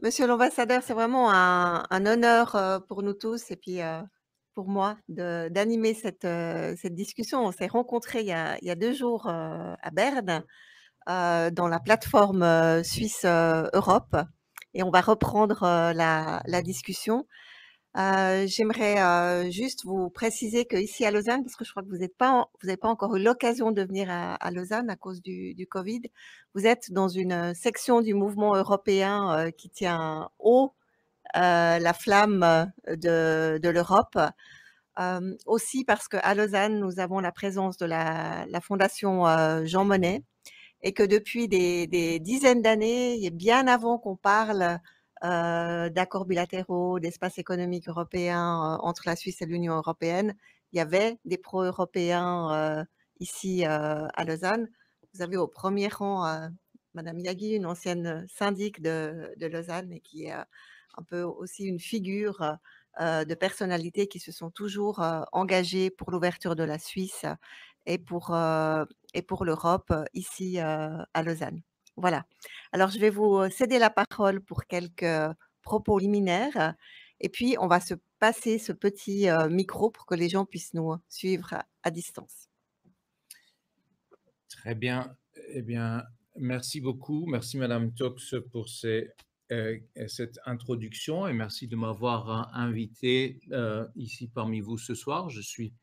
Monsieur l'ambassadeur, c'est vraiment un honneur, pour nous tous et puis, pour moi d'animer cette discussion. On s'est rencontrés il y a 2 jours, à Berne, dans la plateforme, Suisse, Europe et on va reprendre, la discussion. J'aimerais, juste vous préciser qu'ici à Lausanne, parce que je crois que vous n'avez pas encore eu l'occasion de venir à Lausanne à cause du covid. Vous êtes dans une, section du mouvement européen, qui tient haut, la flamme, de l'Europe. Aussi parce qu'à Lausanne, nous avons la présence de la fondation, Jean Monnet et que depuis des dizaines d'années et bien avant qu'on parle, d'accords bilatéraux, d'espace économique européen, entre la Suisse et l'Union européenne, il y avait des pro-européens, ici, à Lausanne. Vous avez au premier rang, madame Yagui, une ancienne syndic de Lausanne et qui est, un peu aussi une figure, de personnalités qui se sont toujours, engagées pour l'ouverture de la Suisse et pour l'Europe, ici, à Lausanne. Voilà. Alors je vais vous, céder la parole pour quelques, propos liminaires et puis on va se passer ce petit, micro pour que les gens puissent nous suivre à distance. Très bien. Eh bien, merci beaucoup. Merci Madame Tox pour cette introduction et merci de m'avoir invité ici parmi vous ce soir. Je suis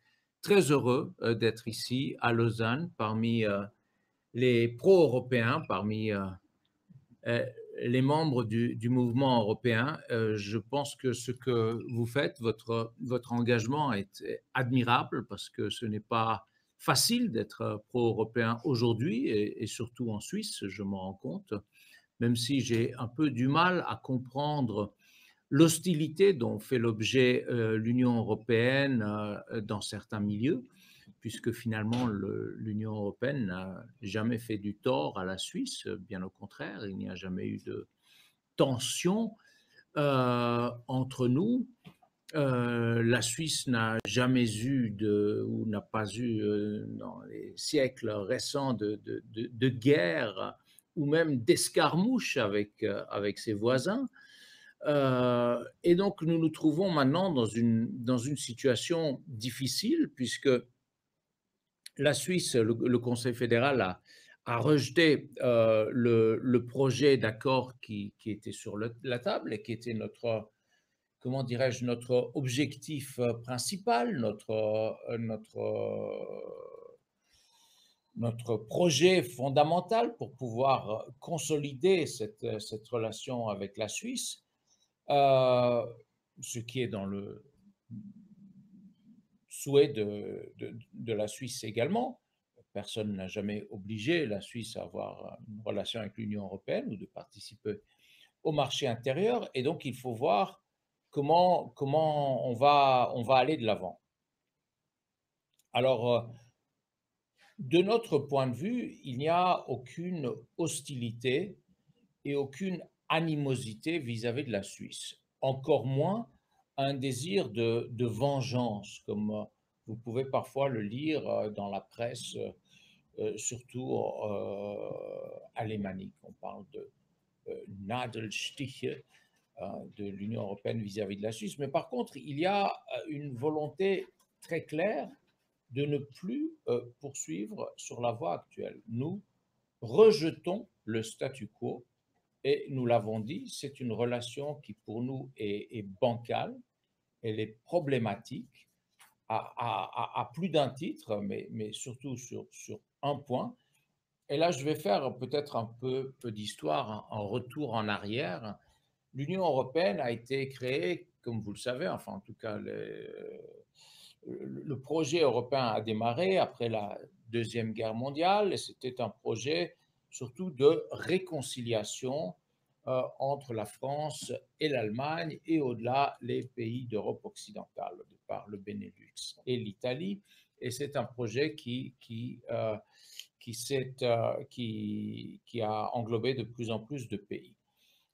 très heureux d'être ici à Lausanne parmi les pro-européens, parmi euh, les membres du mouvement européen. Je pense que ce que vous faites, votre engagement est admirable parce que ce n'est pas facile d'être pro-européen aujourd'hui et surtout en Suisse, je m'en rends compte, même si j'ai un peu du mal à comprendre l'hostilité dont fait l'objet l'Union européenne dans certains milieux, puisque finalement l'Union européenne n'a jamais fait du tort à la Suisse, bien au contraire, il n'y a jamais eu de tension entre nous. La Suisse n'a jamais eu ou n'a pas eu dans les siècles récents de guerre ou même d'escarmouche avec ses voisins. Et donc, nous nous trouvons maintenant dans une situation difficile puisque la Suisse, le Conseil fédéral a rejeté le projet d'accord qui était sur la table et qui était notre, comment dirais-je, notre objectif principal, notre projet fondamental pour pouvoir consolider cette relation avec la Suisse, ce qui est dans le souhait de la Suisse également. Personne n'a jamais obligé la Suisse à avoir une relation avec l'Union européenne ou de participer au marché intérieur. Et donc, il faut voir comment on va aller de l'avant. Alors, de notre point de vue, il n'y a aucune hostilité et aucune animosité vis-à-vis de la Suisse. Encore moins un désir de vengeance, comme vous pouvez parfois le lire dans la presse, surtout alémanique. On parle de Nadelstiche de l'Union européenne vis-à-vis de la Suisse. Mais par contre, il y a une volonté très claire de ne plus poursuivre sur la voie actuelle. Nous rejetons le statu quo et nous l'avons dit, c'est une relation qui pour nous est bancale, elle est problématique à plus d'un titre, mais surtout sur un point. Et là, je vais faire peut-être un peu d'histoire, un retour en arrière. L'Union européenne a été créée, comme vous le savez, enfin en tout cas le projet européen a démarré après la Deuxième Guerre mondiale et c'était un projet surtout de réconciliation entre la France et l'Allemagne et au-delà les pays d'Europe occidentale, par le Benelux et l'Italie. Et c'est un projet qui a englobé de plus en plus de pays.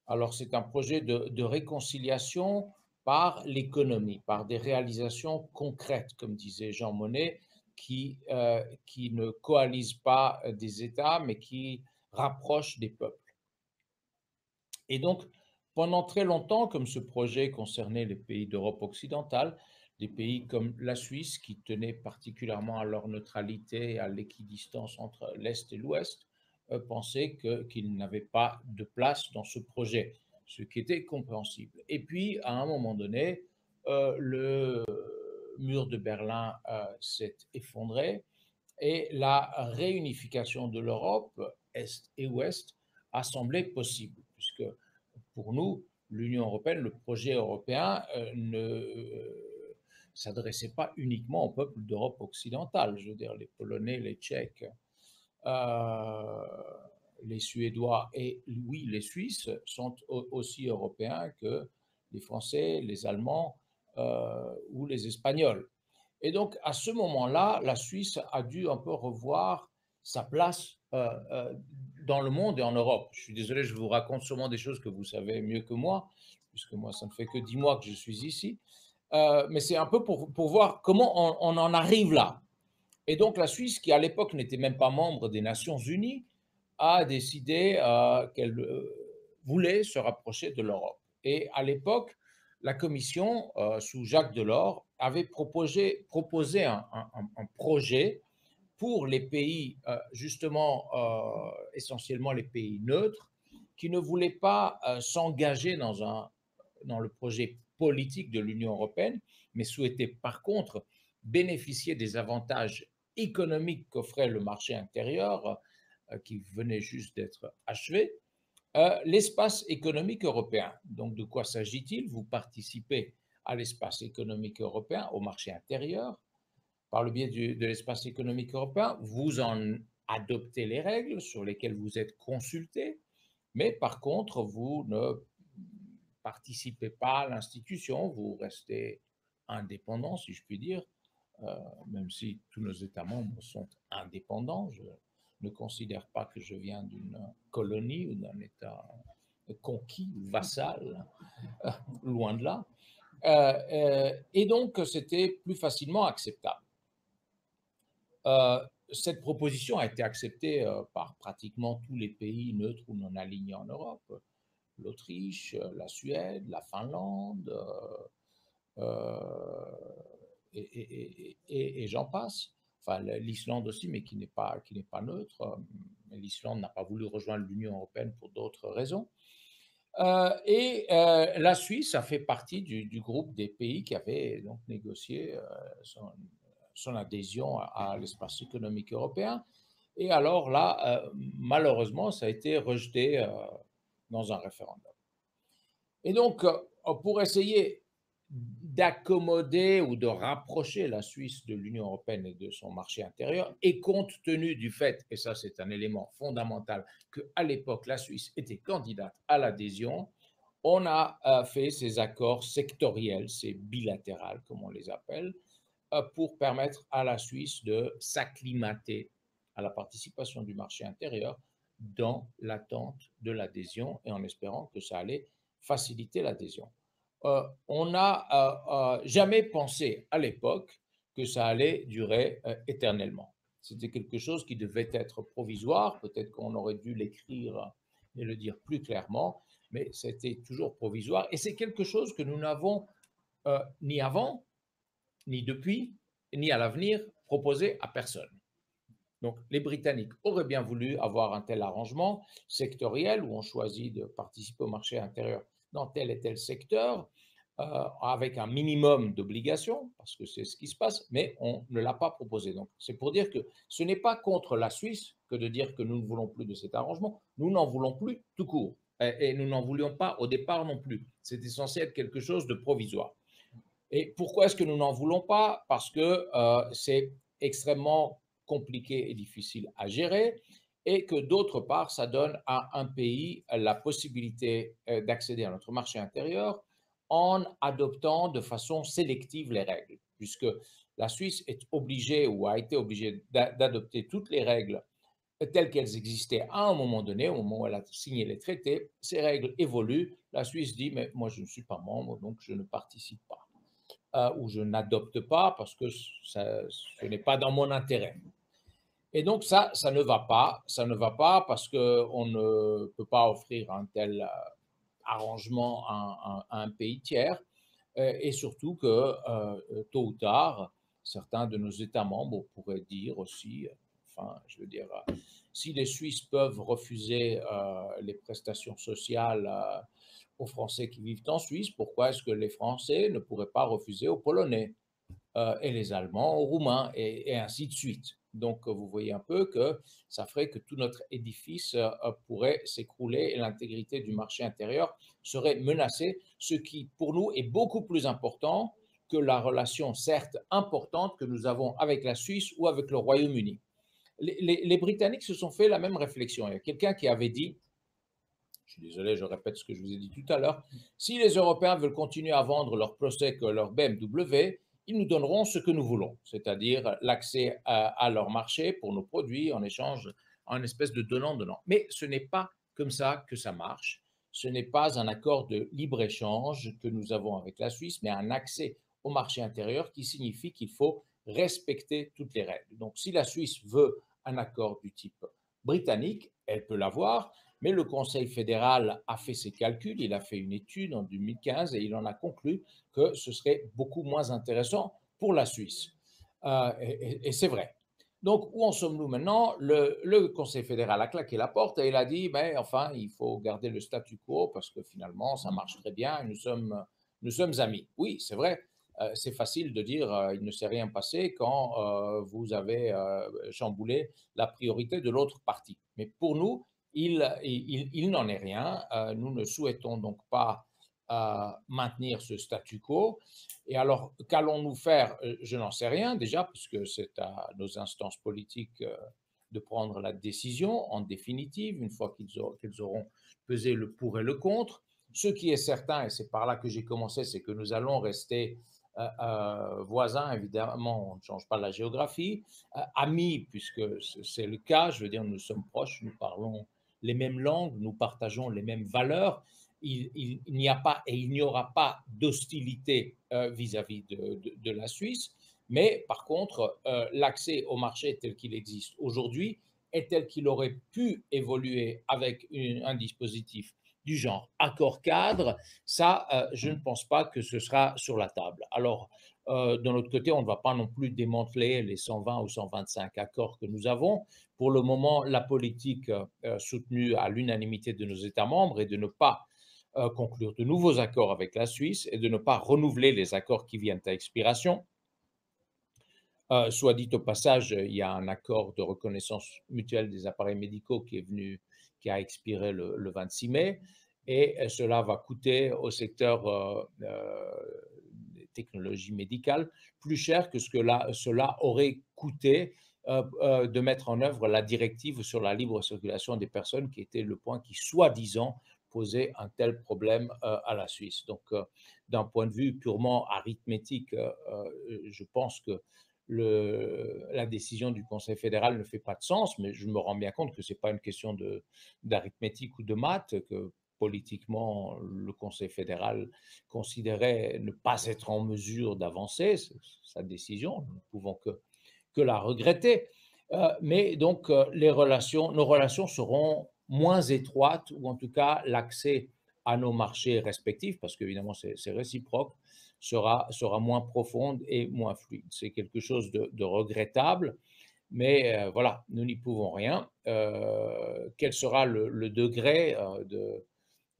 Alors, c'est un projet de réconciliation par l'économie, par des réalisations concrètes, comme disait Jean Monnet, qui ne coalisent pas des États, mais qui rapprochent des peuples. Et donc, Pendant très longtemps, comme ce projet concernait les pays d'Europe occidentale, des pays comme la Suisse, qui tenaient particulièrement à leur neutralité et à l'équidistance entre l'Est et l'Ouest, pensaient qu'ils n'avaient pas de place dans ce projet, ce qui était compréhensible. Et puis, à un moment donné, le mur de Berlin s'est effondré et la réunification de l'Europe, Est et Ouest, a semblé possible, puisque pour nous, l'Union européenne, le projet européen ne s'adressait pas uniquement au peuple d'Europe occidentale. Je veux dire, les Polonais, les Tchèques, euh, les Suédois et oui, les Suisses sont aussi européens que les Français, les Allemands ou les Espagnols. Et donc, à ce moment-là, la Suisse a dû un peu revoir sa place dans le monde et en Europe. Je suis désolé, je vous raconte sûrement des choses que vous savez mieux que moi, puisque moi, ça ne fait que 10 mois que je suis ici. Mais c'est un peu pour voir comment on en arrive là. Et donc, la Suisse, qui à l'époque n'était même pas membre des Nations Unies, a décidé qu'elle voulait se rapprocher de l'Europe. Et à l'époque, la Commission, sous Jacques Delors, avait proposé un projet pour les pays, justement, essentiellement les pays neutres, qui ne voulaient pas s'engager dans le projet politique de l'Union européenne, mais souhaitaient par contre bénéficier des avantages économiques qu'offrait le marché intérieur, qui venait juste d'être achevé. L'espace économique européen. Donc, de quoi s'agit-il? Vous participez à l'espace économique européen, au marché intérieur, par le biais de l'espace économique européen. Vous en adoptez les règles sur lesquelles vous êtes consulté, mais par contre, vous ne participez pas à l'institution, vous restez indépendant, si je puis dire, même si tous nos États membres sont indépendants. Je ne considère pas que je viens d'une colonie ou d'un État conquis ou vassal, loin de là. Et donc, c'était plus facilement acceptable. Cette proposition a été acceptée par pratiquement tous les pays neutres ou non alignés en Europe. L'Autriche, la Suède, la Finlande, et j'en passe. Enfin, l'Islande aussi, mais qui n'est pas neutre. L'Islande n'a pas voulu rejoindre l'Union européenne pour d'autres raisons. La Suisse a fait partie du groupe des pays qui avaient donc négocié son adhésion à l'espace économique européen. Et alors là, malheureusement, ça a été rejeté dans un référendum. Et donc, pour essayer d'accommoder ou de rapprocher la Suisse de l'Union européenne et de son marché intérieur, et compte tenu du fait, et ça c'est un élément fondamental, qu'à l'époque la Suisse était candidate à l'adhésion, on a fait ces accords sectoriels, ces bilatérales comme on les appelle, pour permettre à la Suisse de s'acclimater à la participation du marché intérieur dans l'attente de l'adhésion et en espérant que ça allait faciliter l'adhésion. On n'a jamais pensé à l'époque que ça allait durer éternellement. C'était quelque chose qui devait être provisoire, peut-être qu'on aurait dû l'écrire et le dire plus clairement, mais c'était toujours provisoire. Et c'est quelque chose que nous n'avons ni avant, ni depuis, ni à l'avenir proposé à personne. Donc, les Britanniques auraient bien voulu avoir un tel arrangement sectoriel où on choisit de participer au marché intérieur dans tel et tel secteur, avec un minimum d'obligations, parce que c'est ce qui se passe, mais on ne l'a pas proposé. Donc, c'est pour dire que ce n'est pas contre la Suisse que de dire que nous ne voulons plus de cet arrangement, nous n'en voulons plus tout court. Et nous n'en voulions pas au départ non plus. C'était censé être quelque chose de provisoire. Et pourquoi est-ce que nous n'en voulons pas? Parce que c'est extrêmement compliqué et difficile à gérer, et que d'autre part, ça donne à un pays la possibilité d'accéder à notre marché intérieur en adoptant de façon sélective les règles, puisque la Suisse est obligée ou a été obligée d'adopter toutes les règles telles qu'elles existaient à un moment donné, au moment où elle a signé les traités. Ces règles évoluent. La Suisse dit, mais moi, je ne suis pas membre, donc je ne participe pas. Ou je n'adopte pas parce que ce n'est pas dans mon intérêt. Et donc ça ne va pas. Ça ne va pas parce qu'on ne peut pas offrir un tel arrangement à un pays tiers, et surtout que tôt ou tard, certains de nos États membres pourraient dire aussi, enfin, je veux dire, si les Suisses peuvent refuser les prestations sociales aux Français qui vivent en Suisse, pourquoi est-ce que les Français ne pourraient pas refuser aux Polonais et les Allemands aux Roumains et ainsi de suite. Donc, vous voyez un peu que ça ferait que tout notre édifice pourrait s'écrouler et l'intégrité du marché intérieur serait menacée, ce qui, pour nous, est beaucoup plus important que la relation, certes importante, que nous avons avec la Suisse ou avec le Royaume-Uni. Les Britanniques se sont fait la même réflexion. Il y a quelqu'un qui avait dit, je suis désolé, je répète ce que je vous ai dit tout à l'heure, si les Européens veulent continuer à vendre leur Prosecco, leur BMW, ils nous donneront ce que nous voulons, c'est-à-dire l'accès à leur marché pour nos produits en échange, en espèce de donnant-donnant. Mais ce n'est pas comme ça que ça marche. Ce n'est pas un accord de libre-échange que nous avons avec la Suisse, mais un accès au marché intérieur qui signifie qu'il faut respecter toutes les règles. Donc, si la Suisse veut un accord du type britannique, elle peut l'avoir, mais le Conseil fédéral a fait ses calculs, il a fait une étude en 2015 et il en a conclu que ce serait beaucoup moins intéressant pour la Suisse. Et c'est vrai. Donc, où en sommes-nous maintenant? Le Conseil fédéral a claqué la porte et il a dit, ben, enfin, il faut garder le statu quo parce que finalement, ça marche très bien et nous sommes amis. Oui, c'est vrai. C'est facile de dire il ne s'est rien passé quand vous avez chamboulé la priorité de l'autre parti. Mais pour nous, il n'en est rien. Nous ne souhaitons donc pas maintenir ce statu quo. Et alors, qu'allons-nous faire? Je n'en sais rien déjà, puisque c'est à nos instances politiques de prendre la décision en définitive, une fois qu'ils auront pesé le pour et le contre. Ce qui est certain, et c'est par là que j'ai commencé, c'est que nous allons rester voisins, évidemment, on ne change pas la géographie, amis, puisque c'est le cas, je veux dire, nous sommes proches, nous parlons les mêmes langues, nous partageons les mêmes valeurs. Il n'y a pas et il n'y aura pas d'hostilité vis-à-vis de la Suisse, mais par contre, l'accès au marché tel qu'il existe aujourd'hui est tel qu'il aurait pu évoluer avec un dispositif du genre accord cadre, ça, je ne pense pas que ce sera sur la table. Alors, d'un autre côté, on ne va pas non plus démanteler les 120 ou 125 accords que nous avons. Pour le moment, la politique soutenue à l'unanimité de nos États membres est de ne pas conclure de nouveaux accords avec la Suisse et de ne pas renouveler les accords qui viennent à expiration. Soit dit au passage, il y a un accord de reconnaissance mutuelle des appareils médicaux qui a expiré le 26 mai, et cela va coûter au secteur des technologies médicales plus cher que ce que cela aurait coûté de mettre en œuvre la directive sur la libre circulation des personnes, qui était le point qui, soi-disant, posait un tel problème à la Suisse. Donc, d'un point de vue purement arithmétique, je pense que la décision du Conseil fédéral ne fait pas de sens, mais je me rends bien compte que ce n'est pas une question d'arithmétique ou de maths, que politiquement, le Conseil fédéral considérait ne pas être en mesure d'avancer. C'est sa décision, nous ne pouvons que la regretter. Mais donc, nos relations seront moins étroites, ou en tout cas, l'accès à nos marchés respectifs, parce qu'évidemment, c'est réciproque, sera moins profonde et moins fluide. C'est quelque chose de regrettable, mais voilà, nous n'y pouvons rien. Quel sera le degré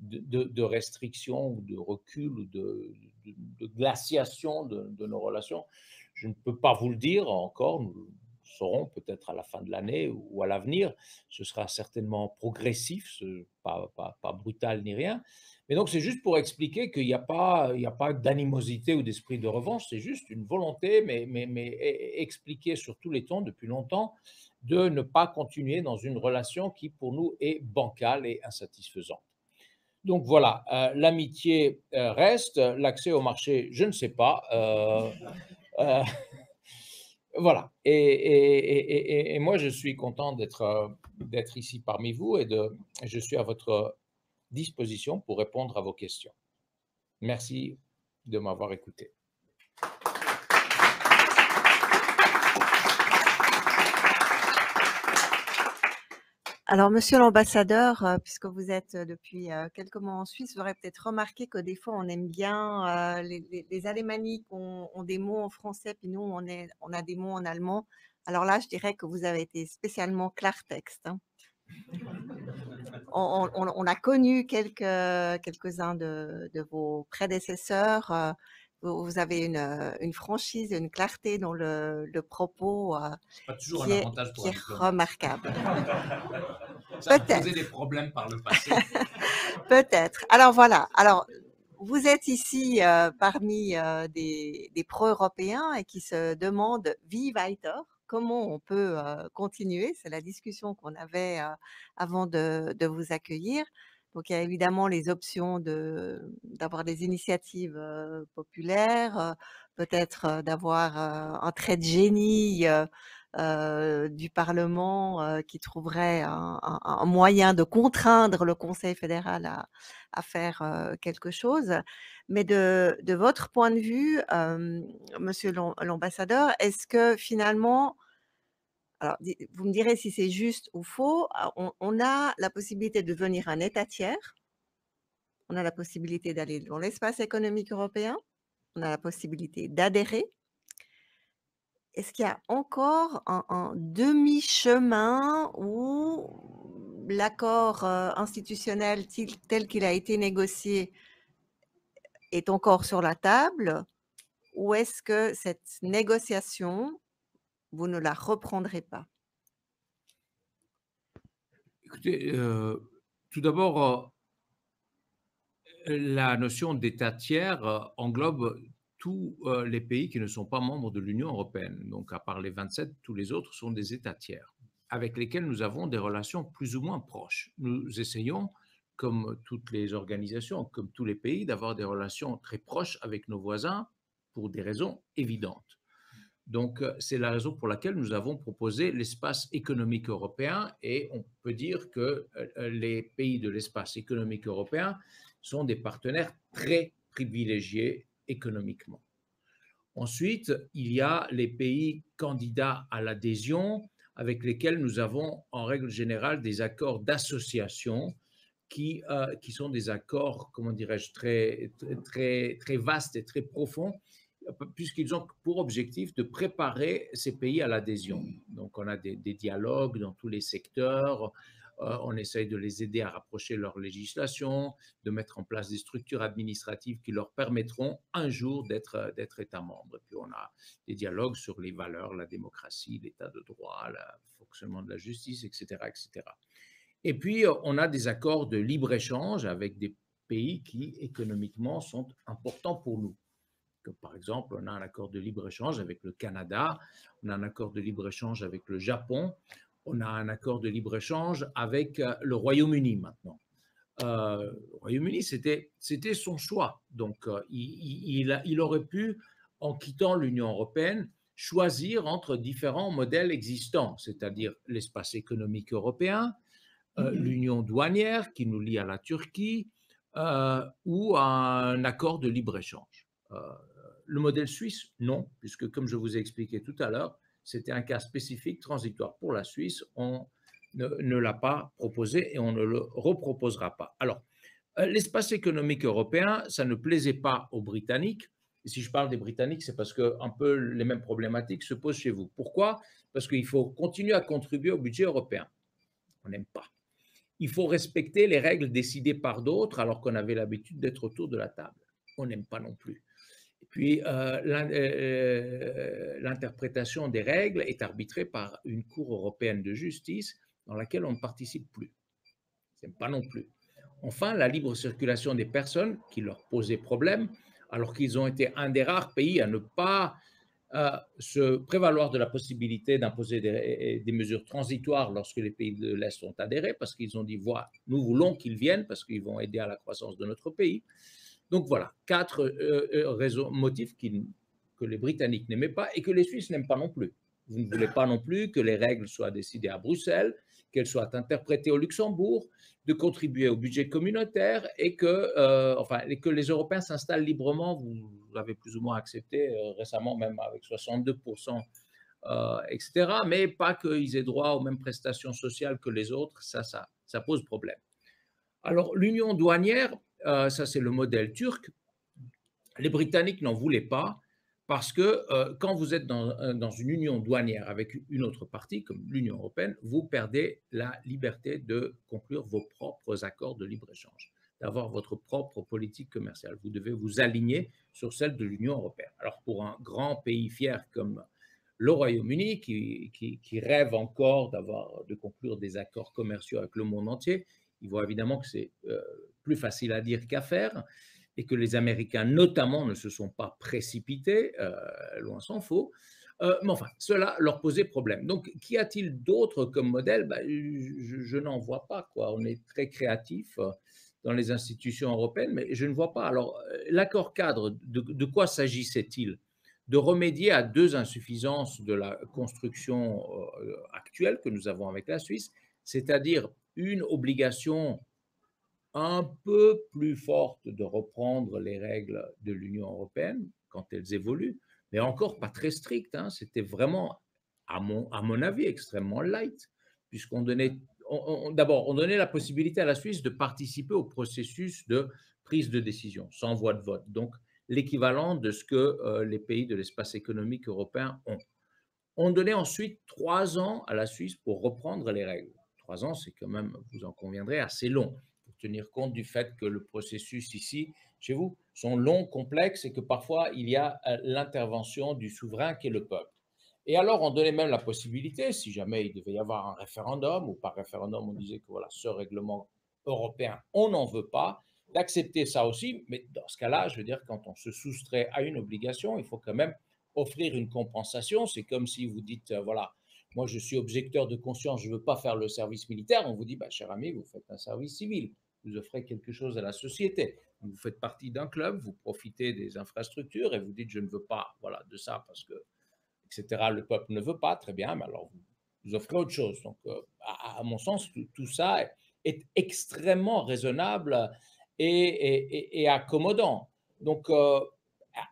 de restriction ou de recul ou de glaciation de nos relations? Je ne peux pas vous le dire encore, nous le saurons peut-être à la fin de l'année ou à l'avenir. Ce sera certainement progressif, pas brutal ni rien. Mais donc, c'est juste pour expliquer qu'il n'y a pas d'animosité ou d'esprit de revanche, c'est juste une volonté, mais expliquée sur tous les tons depuis longtemps, de ne pas continuer dans une relation qui, pour nous, est bancale et insatisfaisante. Donc voilà, l'amitié reste, l'accès au marché, je ne sais pas. Euh, voilà. Et moi, je suis content d'être ici parmi vous et je suis à votre disposition pour répondre à vos questions. Merci de m'avoir écouté. Alors, monsieur l'ambassadeur, puisque vous êtes depuis quelques mois en Suisse, vous aurez peut-être remarqué que des fois, on aime bien les alémaniques ont des mots en français, puis nous, on a des mots en allemand. Alors là, je dirais que vous avez été spécialement Klartext, hein. On a connu quelques-uns de vos prédécesseurs. Vous avez une franchise, une clarté dans le propos C'est pas toujours un qui est, avantage pour qui un est diplomate. remarquable. Ça me posait des Peut-être, problèmes par le passé. peut-être. Alors voilà. Alors, vous êtes ici parmi des pro-européens et qui se demandent wie weiter, comment on peut continuer. C'est la discussion qu'on avait avant de vous accueillir. Donc, il y a évidemment les options d'avoir des initiatives populaires, peut-être d'avoir un trait de génie du Parlement qui trouverait un moyen de contraindre le Conseil fédéral à faire quelque chose. Mais de votre point de vue, monsieur l'ambassadeur, est-ce que finalement, alors vous me direz si c'est juste ou faux, on a la possibilité de devenir un État tiers, on a la possibilité d'aller dans l'espace économique européen, on a la possibilité d'adhérer. Est-ce qu'il y a encore un demi-chemin où l'accord institutionnel tel qu'il a été négocié est encore sur la table? Ou est-ce que cette négociation, vous ne la reprendrez pas? Écoutez, tout d'abord, la notion d'État tiers englobe tous les pays qui ne sont pas membres de l'Union européenne. Donc, à part les 27, tous les autres sont des États tiers, avec lesquels nous avons des relations plus ou moins proches. Nous essayons, comme toutes les organisations, comme tous les pays, d'avoir des relations très proches avec nos voisins pour des raisons évidentes. Donc, c'est la raison pour laquelle nous avons proposé l'espace économique européen et on peut dire que les pays de l'espace économique européen sont des partenaires très privilégiés économiquement. Ensuite, il y a les pays candidats à l'adhésion avec lesquels nous avons en règle générale des accords d'association qui sont des accords, comment dirais-je, très vastes et très profonds puisqu'ils ont pour objectif de préparer ces pays à l'adhésion. Donc, on a des dialogues dans tous les secteurs, on essaye de les aider à rapprocher leur législation, de mettre en place des structures administratives qui leur permettront un jour d'être État membre. Et puis, on a des dialogues sur les valeurs, la démocratie, l'état de droit, le fonctionnement de la justice, etc., etc. Et puis, on a des accords de libre-échange avec des pays qui, économiquement, sont importants pour nous. Comme par exemple, on a un accord de libre-échange avec le Canada, on a un accord de libre-échange avec le Japon, on a un accord de libre-échange avec le Royaume-Uni maintenant. Le Royaume-Uni, c'était son choix. Donc, il aurait pu, en quittant l'Union européenne, choisir entre différents modèles existants, c'est-à-dire l'espace économique européen, l'union douanière qui nous lie à la Turquie, ou un accord de libre-échange. Le modèle suisse, non, puisque comme je vous ai expliqué tout à l'heure, c'était un cas spécifique transitoire pour la Suisse. On ne l'a pas proposé et on ne le reproposera pas. Alors, l'espace économique européen, ça ne plaisait pas aux Britanniques. Et si je parle des Britanniques, c'est parce que un peu les mêmes problématiques se posent chez vous. Pourquoi? Parce qu'il faut continuer à contribuer au budget européen. On n'aime pas. Il faut respecter les règles décidées par d'autres alors qu'on avait l'habitude d'être autour de la table. On n'aime pas non plus. Et puis, l'interprétation des règles est arbitrée par une Cour européenne de justice dans laquelle on ne participe plus. Ce n'est pas non plus. Enfin, la libre circulation des personnes qui leur posait problème, alors qu'ils ont été un des rares pays à ne pas se prévaloir de la possibilité d'imposer des mesures transitoires lorsque les pays de l'Est ont adhéré, parce qu'ils ont dit, voilà, nous voulons qu'ils viennent parce qu'ils vont aider à la croissance de notre pays. Donc voilà, 4 motifs que les Britanniques n'aimaient pas et que les Suisses n'aiment pas non plus. Vous ne voulez pas non plus que les règles soient décidées à Bruxelles, qu'elles soient interprétées au Luxembourg, de contribuer au budget communautaire et que les Européens s'installent librement. Vous l'avez plus ou moins accepté récemment, même avec 62% etc. Mais pas qu'ils aient droit aux mêmes prestations sociales que les autres, ça pose problème. Alors, l'union douanière, ça c'est le modèle turc. Les Britanniques n'en voulaient pas parce que quand vous êtes dans une union douanière avec une autre partie, comme l'Union européenne, vous perdez la liberté de conclure vos propres accords de libre-échange, d'avoir votre propre politique commerciale. Vous devez vous aligner sur celle de l'Union européenne. Alors pour un grand pays fier comme le Royaume-Uni, qui rêve encore de conclure des accords commerciaux avec le monde entier, il voit évidemment que c'est plus facile à dire qu'à faire et que les Américains notamment ne se sont pas précipités, loin s'en faut. Mais enfin, cela leur posait problème. Donc, qu'y a-t-il d'autre comme modèle? Ben, je n'en vois pas, quoi. On est très créatif dans les institutions européennes, mais je ne vois pas. Alors, l'accord cadre, de quoi s'agissait-il? De remédier à deux insuffisances de la construction actuelle que nous avons avec la Suisse, c'est-à-dire une obligation un peu plus forte de reprendre les règles de l'Union européenne quand elles évoluent, mais encore pas très strictes, hein. C'était vraiment, à mon avis, extrêmement light, puisqu'on donnait, d'abord, on donnait la possibilité à la Suisse de participer au processus de prise de décision sans voix de vote, donc l'équivalent de ce que les pays de l'espace économique européen ont. On donnait ensuite 3 ans à la Suisse pour reprendre les règles. 3 ans, c'est quand même, vous en conviendrez, assez long pour tenir compte du fait que le processus ici, chez vous, sont longs, complexes et que parfois il y a l'intervention du souverain qui est le peuple. Et alors, on donnait même la possibilité, si jamais il devait y avoir un référendum, ou par référendum, on disait que voilà, ce règlement européen, on n'en veut pas, d'accepter ça aussi. Mais dans ce cas-là, je veux dire, quand on se soustrait à une obligation, il faut quand même offrir une compensation. C'est comme si vous dites, voilà, moi je suis objecteur de conscience, je ne veux pas faire le service militaire. On vous dit, bah, cher ami, vous faites un service civil, vous offrez quelque chose à la société. Vous faites partie d'un club, vous profitez des infrastructures et vous dites, je ne veux pas voilà, de ça parce que, etc., le peuple ne veut pas, très bien, mais alors vous offrez autre chose. Donc, à mon sens, tout ça est extrêmement raisonnable et accommodant. Donc,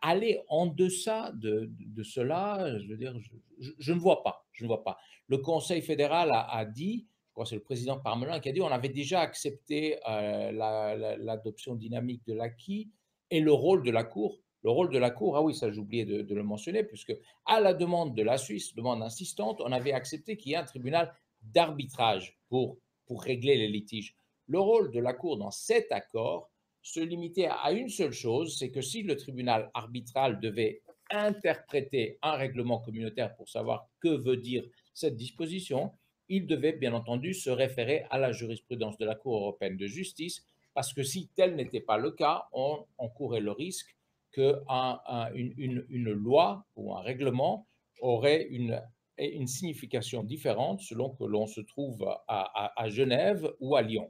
aller en deçà de cela, je veux dire, je ne vois pas. Je ne vois pas. Le Conseil fédéral a dit, je crois que c'est le président Parmelin qui a dit, on avait déjà accepté l'adoption dynamique de l'acquis et le rôle de la Cour. Le rôle de la Cour, ah oui, ça j'ai oublié de le mentionner, puisque à la demande de la Suisse, demande insistante, on avait accepté qu'il y ait un tribunal d'arbitrage pour régler les litiges. Le rôle de la Cour dans cet accord se limitait à une seule chose, c'est que si le tribunal arbitral devait interpréter un règlement communautaire pour savoir que veut dire cette disposition, il devait bien entendu se référer à la jurisprudence de la Cour européenne de justice, parce que si tel n'était pas le cas, on courait le risque qu'une loi ou un règlement aurait une signification différente selon que l'on se trouve à Genève ou à Lyon,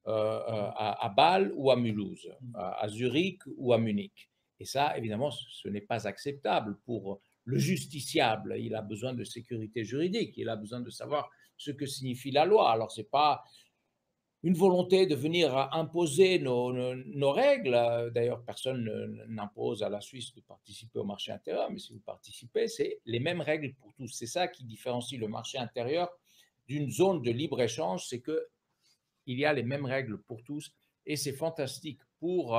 à Bâle ou à Mulhouse, à Zurich ou à Munich. Et ça, évidemment, ce n'est pas acceptable pour le justiciable. Il a besoin de sécurité juridique, il a besoin de savoir ce que signifie la loi. Alors, ce n'est pas une volonté de venir imposer nos règles. D'ailleurs, personne n'impose à la Suisse de participer au marché intérieur, mais si vous participez, c'est les mêmes règles pour tous. C'est ça qui différencie le marché intérieur d'une zone de libre-échange, c'est qu'il y a les mêmes règles pour tous et c'est fantastique pour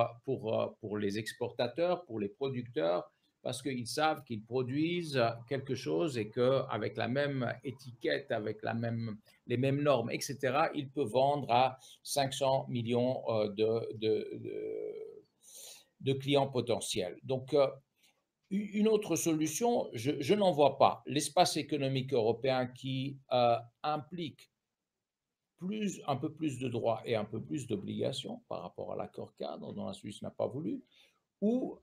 les exportateurs, pour les producteurs, parce qu'ils savent qu'ils produisent quelque chose et qu'avec la même étiquette, avec les mêmes normes, etc., ils peuvent vendre à 500 millions de clients potentiels. Donc, une autre solution, je n'en vois pas. L'espace économique européen qui implique un peu plus de droits et un peu plus d'obligations par rapport à l'accord cadre dont la Suisse n'a pas voulu, ou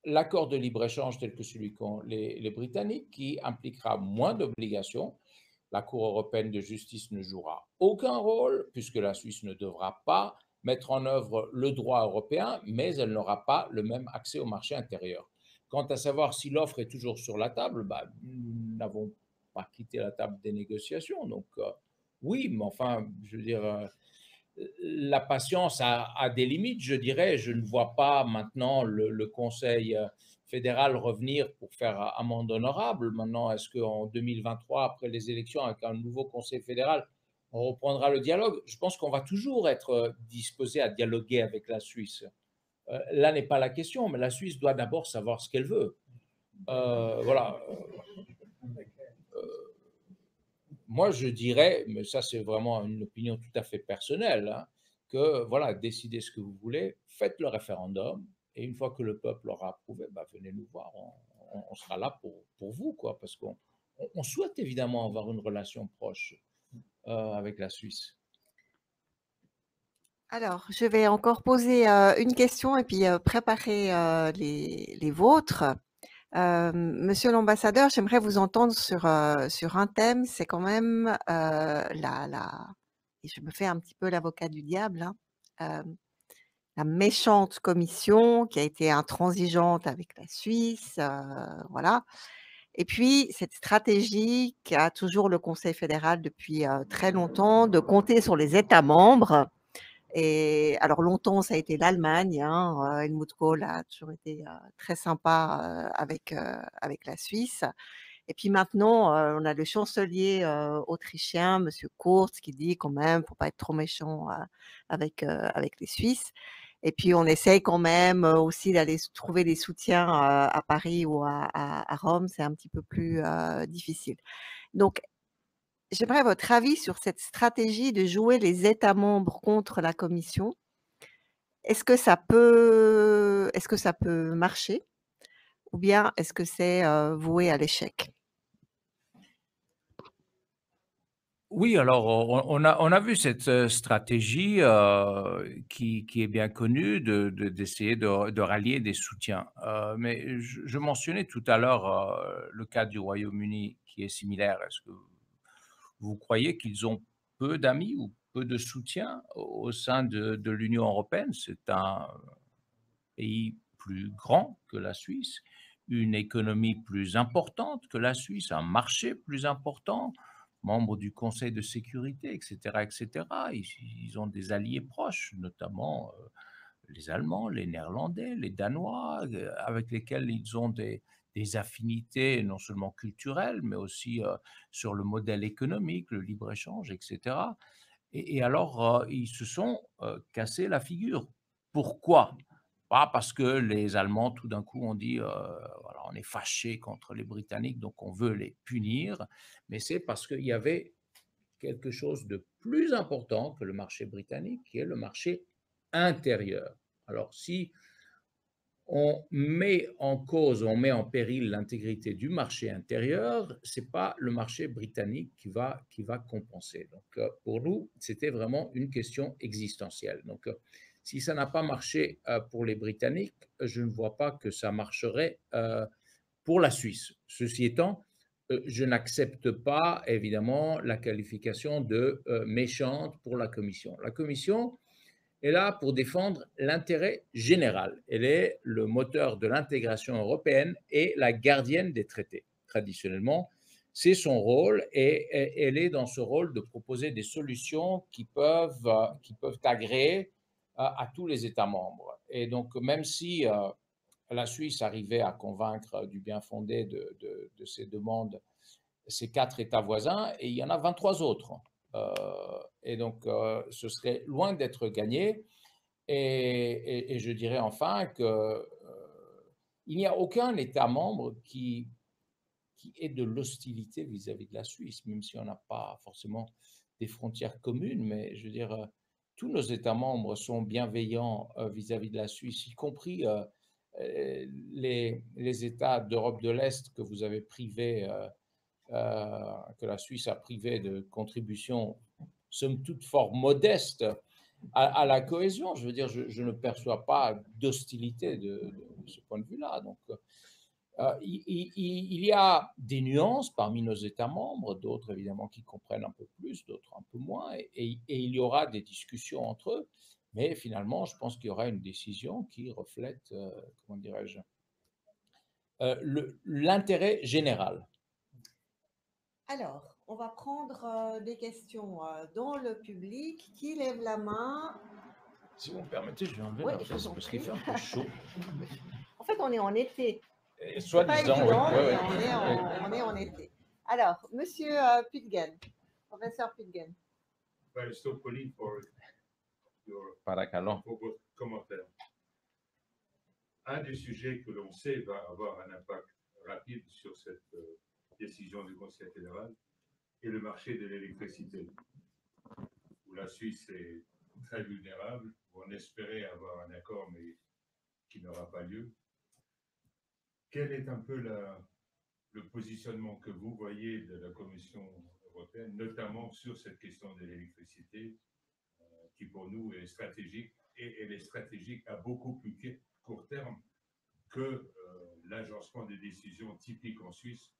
l'accord de libre-échange tel que celui qu'ont les Britanniques, qui impliquera moins d'obligations. La Cour européenne de justice ne jouera aucun rôle, puisque la Suisse ne devra pas mettre en œuvre le droit européen, mais elle n'aura pas le même accès au marché intérieur. Quant à savoir si l'offre est toujours sur la table, bah, nous n'avons pas quitté la table des négociations. Donc, oui, mais enfin, je veux dire, la patience a des limites, je dirais. Je ne vois pas maintenant le Conseil fédéral revenir pour faire amende honorable. Maintenant, est-ce qu'en 2023, après les élections, avec un nouveau conseil fédéral, on reprendra le dialogue? Je pense qu'on va toujours être disposé à dialoguer avec la Suisse. Là n'est pas la question, mais la Suisse doit d'abord savoir ce qu'elle veut. Voilà. Moi, je dirais, mais ça c'est vraiment une opinion tout à fait personnelle, hein, que voilà, décidez ce que vous voulez, faites le référendum, et une fois que le peuple aura approuvé, bah, venez nous voir, on sera là pour vous, quoi, parce qu'on souhaite évidemment avoir une relation proche avec la Suisse. Alors, je vais encore poser une question et puis préparer les vôtres. Monsieur l'ambassadeur, j'aimerais vous entendre sur un thème, c'est quand même et je me fais un petit peu l'avocat du diable, hein, la méchante commission qui a été intransigeante avec la Suisse, voilà. Et puis cette stratégie qu'a toujours le Conseil fédéral depuis très longtemps de compter sur les États membres. Et alors longtemps, ça a été l'Allemagne, hein, Helmut Kohl a toujours été très sympa avec la Suisse. Et puis maintenant, on a le chancelier autrichien, Monsieur Kurz, qui dit quand même, faut pas être trop méchant avec les Suisses. Et puis on essaye quand même aussi d'aller trouver des soutiens à Paris ou à Rome, c'est un petit peu plus difficile. Donc j'aimerais votre avis sur cette stratégie de jouer les États membres contre la Commission. Est-ce que ça peut marcher? Ou bien est-ce que c'est voué à l'échec? Oui, alors on a vu cette stratégie qui est bien connue d'essayer de rallier des soutiens. Mais je mentionnais tout à l'heure le cas du Royaume-Uni qui est similaire. Est-ce que vous croyez qu'ils ont peu d'amis ou peu de soutien au sein de l'Union européenne? C'est un pays plus grand que la Suisse, une économie plus importante que la Suisse, un marché plus important, membre du Conseil de sécurité, etc., etc. Ils ont des alliés proches, notamment les Allemands, les Néerlandais, les Danois, avec lesquels ils ont des affinités non seulement culturelles, mais aussi sur le modèle économique, le libre-échange, etc. Et alors, ils se sont cassés la figure. Pourquoi? Pas parce que les Allemands, tout d'un coup, ont dit voilà, on est fâché contre les Britanniques, donc on veut les punir, mais c'est parce qu'il y avait quelque chose de plus important que le marché britannique, qui est le marché intérieur. Alors, si on met en cause, on met en péril l'intégrité du marché intérieur, ce n'est pas le marché britannique qui va compenser. Donc, pour nous, c'était vraiment une question existentielle. Donc, si ça n'a pas marché pour les Britanniques, je ne vois pas que ça marcherait pour la Suisse. Ceci étant, je n'accepte pas, évidemment, la qualification de méchante pour la Commission. La Commission est là pour défendre l'intérêt général. Elle est le moteur de l'intégration européenne et la gardienne des traités. Traditionnellement, c'est son rôle et elle est dans ce rôle de proposer des solutions qui peuvent agréer à tous les États membres. Et donc, même si la Suisse arrivait à convaincre du bien fondé de ces demandes ces 4 États voisins, et il y en a 23 autres. Et donc, ce serait loin d'être gagné. Et je dirais enfin que il n'y a aucun État membre qui ait de l'hostilité vis-à-vis de la Suisse, même si on n'a pas forcément des frontières communes, mais je veux dire, tous nos États membres sont bienveillants vis-à-vis de la Suisse, y compris les États d'Europe de l'Est que vous avez privés, que la Suisse a privé de contributions, somme toute fort modestes, à la cohésion. Je veux dire, je ne perçois pas d'hostilité de ce point de vue-là. Donc, il y a des nuances parmi nos États membres, d'autres évidemment qui comprennent un peu plus, d'autres un peu moins, et il y aura des discussions entre eux, mais finalement, je pense qu'il y aura une décision qui reflète, comment dirais-je, l'intérêt général. Alors, on va prendre des questions dans le public. Qui lève la main? Si vous me permettez, je vais enlever Oui, la je vous veste en parce qu'il prie. fait un peu chaud. En fait, on est en été. C'est pas Soi-disant, oui. évident, Ouais, mais ouais. on est en été. Alors, Monsieur Pudgen, professeur Pudgen. Well, so Pauline, Paracalon. pour votre commentaire. Un des sujets que l'on sait va avoir un impact rapide sur cette décision du Conseil fédéral est le marché de l'électricité, où la Suisse est très vulnérable, où on espérait avoir un accord, mais qui n'aura pas lieu. Quel est un peu le positionnement que vous voyez de la Commission européenne, notamment sur cette question de l'électricité, qui pour nous est stratégique, et elle est stratégique à beaucoup plus court terme que l'agencement des décisions typiques en Suisse,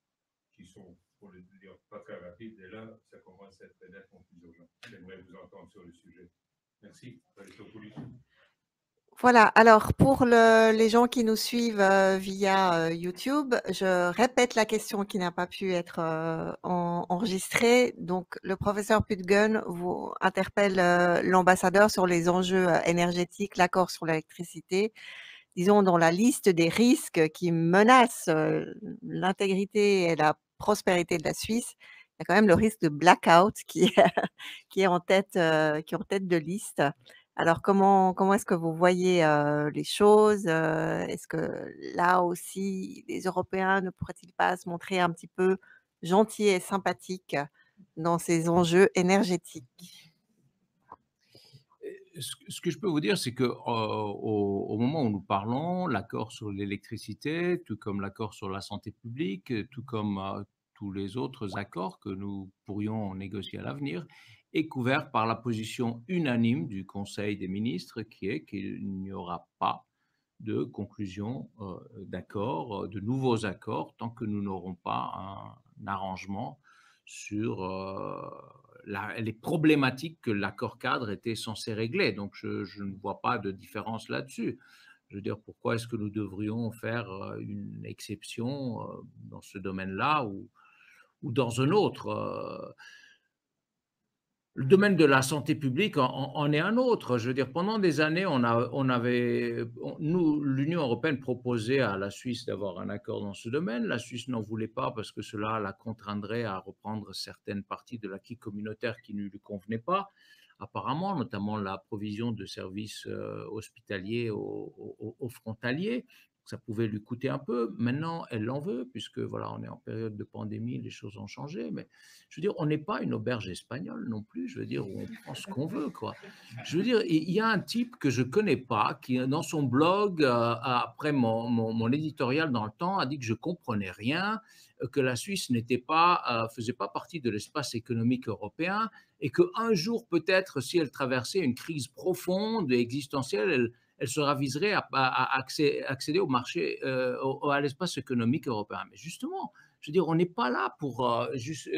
qui sont, pour le dire, pas très rapides, et là, ça commence à être nettement plus urgent. J'aimerais vous entendre sur le sujet. Merci. Voilà, alors pour les gens qui nous suivent via YouTube, je répète la question qui n'a pas pu être enregistrée. Donc, le professeur Pudgen vous interpelle l'ambassadeur sur les enjeux énergétiques, l'accord sur l'électricité. Disons, dans la liste des risques qui menacent l'intégrité et la prospérité de la Suisse, il y a quand même le risque de blackout qui est en tête de liste. Alors comment est-ce que vous voyez les choses? Est-ce que là aussi, les Européens ne pourraient-ils pas se montrer un petit peu gentils et sympathiques dans ces enjeux énergétiques? Ce que je peux vous dire, c'est que au moment où nous parlons, l'accord sur l'électricité, tout comme l'accord sur la santé publique, tout comme tous les autres accords que nous pourrions négocier à l'avenir, est couvert par la position unanime du Conseil des ministres, qui est qu'il n'y aura pas de conclusion d'accords, de nouveaux accords, tant que nous n'aurons pas un arrangement sur les problématiques que l'accord cadre était censé régler. Donc, je ne vois pas de différence là-dessus. Je veux dire, pourquoi est-ce que nous devrions faire une exception dans ce domaine-là ou dans un autre? Le domaine de la santé publique en est un autre. Je veux dire, pendant des années, nous, l'Union européenne proposait à la Suisse d'avoir un accord dans ce domaine. La Suisse n'en voulait pas parce que cela la contraindrait à reprendre certaines parties de l'acquis communautaire qui ne lui convenaient pas, apparemment, notamment la provision de services hospitaliers aux frontaliers. Ça pouvait lui coûter un peu. Maintenant, elle l'en veut, puisque voilà, on est en période de pandémie, les choses ont changé. Mais je veux dire, on n'est pas une auberge espagnole non plus, je veux dire, où on prend ce qu'on veut, quoi. Je veux dire, il y a un type que je connais pas, qui, dans son blog, après mon éditorial dans le temps, a dit que je comprenais rien, que la Suisse n'était pas, faisait pas partie de l'espace économique européen, et qu'un jour, peut-être, si elle traversait une crise profonde et existentielle, elle se raviserait à accéder au marché, à l'espace économique européen. Mais justement, je veux dire, on n'est pas là pour juste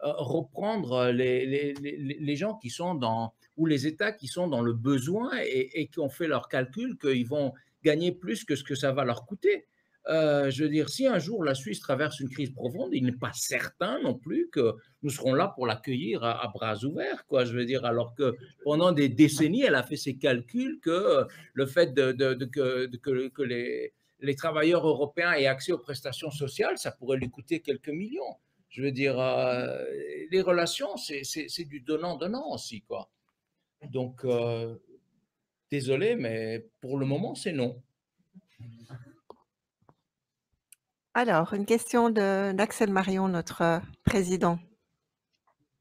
reprendre les gens qui sont dans, ou les États qui sont dans le besoin et qui ont fait leurs calculs qu'ils vont gagner plus que ce que ça va leur coûter. Je veux dire, si un jour la Suisse traverse une crise profonde, il n'est pas certain non plus que nous serons là pour l'accueillir à bras ouverts, quoi. Je veux dire, alors que pendant des décennies, elle a fait ses calculs que le fait que les travailleurs européens aient accès aux prestations sociales, ça pourrait lui coûter quelques millions. Je veux dire, les relations, c'est du donnant-donnant aussi, quoi. Donc, désolé, mais pour le moment, c'est non. Alors, une question d'Axel Marion, notre président.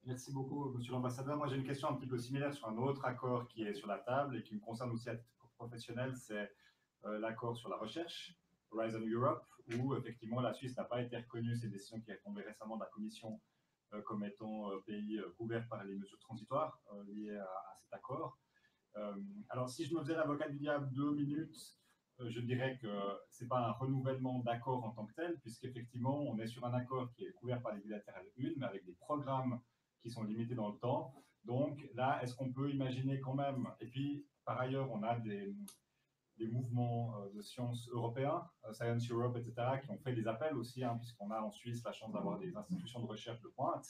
Merci beaucoup, monsieur l'ambassadeur. Moi, j'ai une question un petit peu similaire sur un autre accord qui est sur la table et qui me concerne aussi à titre professionnel, c'est l'accord sur la recherche, Horizon Europe, où effectivement la Suisse n'a pas été reconnue, ces décisions qui sont tombées récemment de la Commission comme étant pays couvert par les mesures transitoires liées à cet accord. Alors, si je me faisais l'avocat du diable 2 minutes, je dirais que ce n'est pas un renouvellement d'accord en tant que tel, puisqu'effectivement, on est sur un accord qui est couvert par les bilatérales 1, mais avec des programmes qui sont limités dans le temps. Donc là, est-ce qu'on peut imaginer quand même, et puis par ailleurs, on a des mouvements de sciences européens, Science Europe, etc., qui ont fait des appels aussi, hein, puisqu'on a en Suisse la chance d'avoir des institutions de recherche de pointe.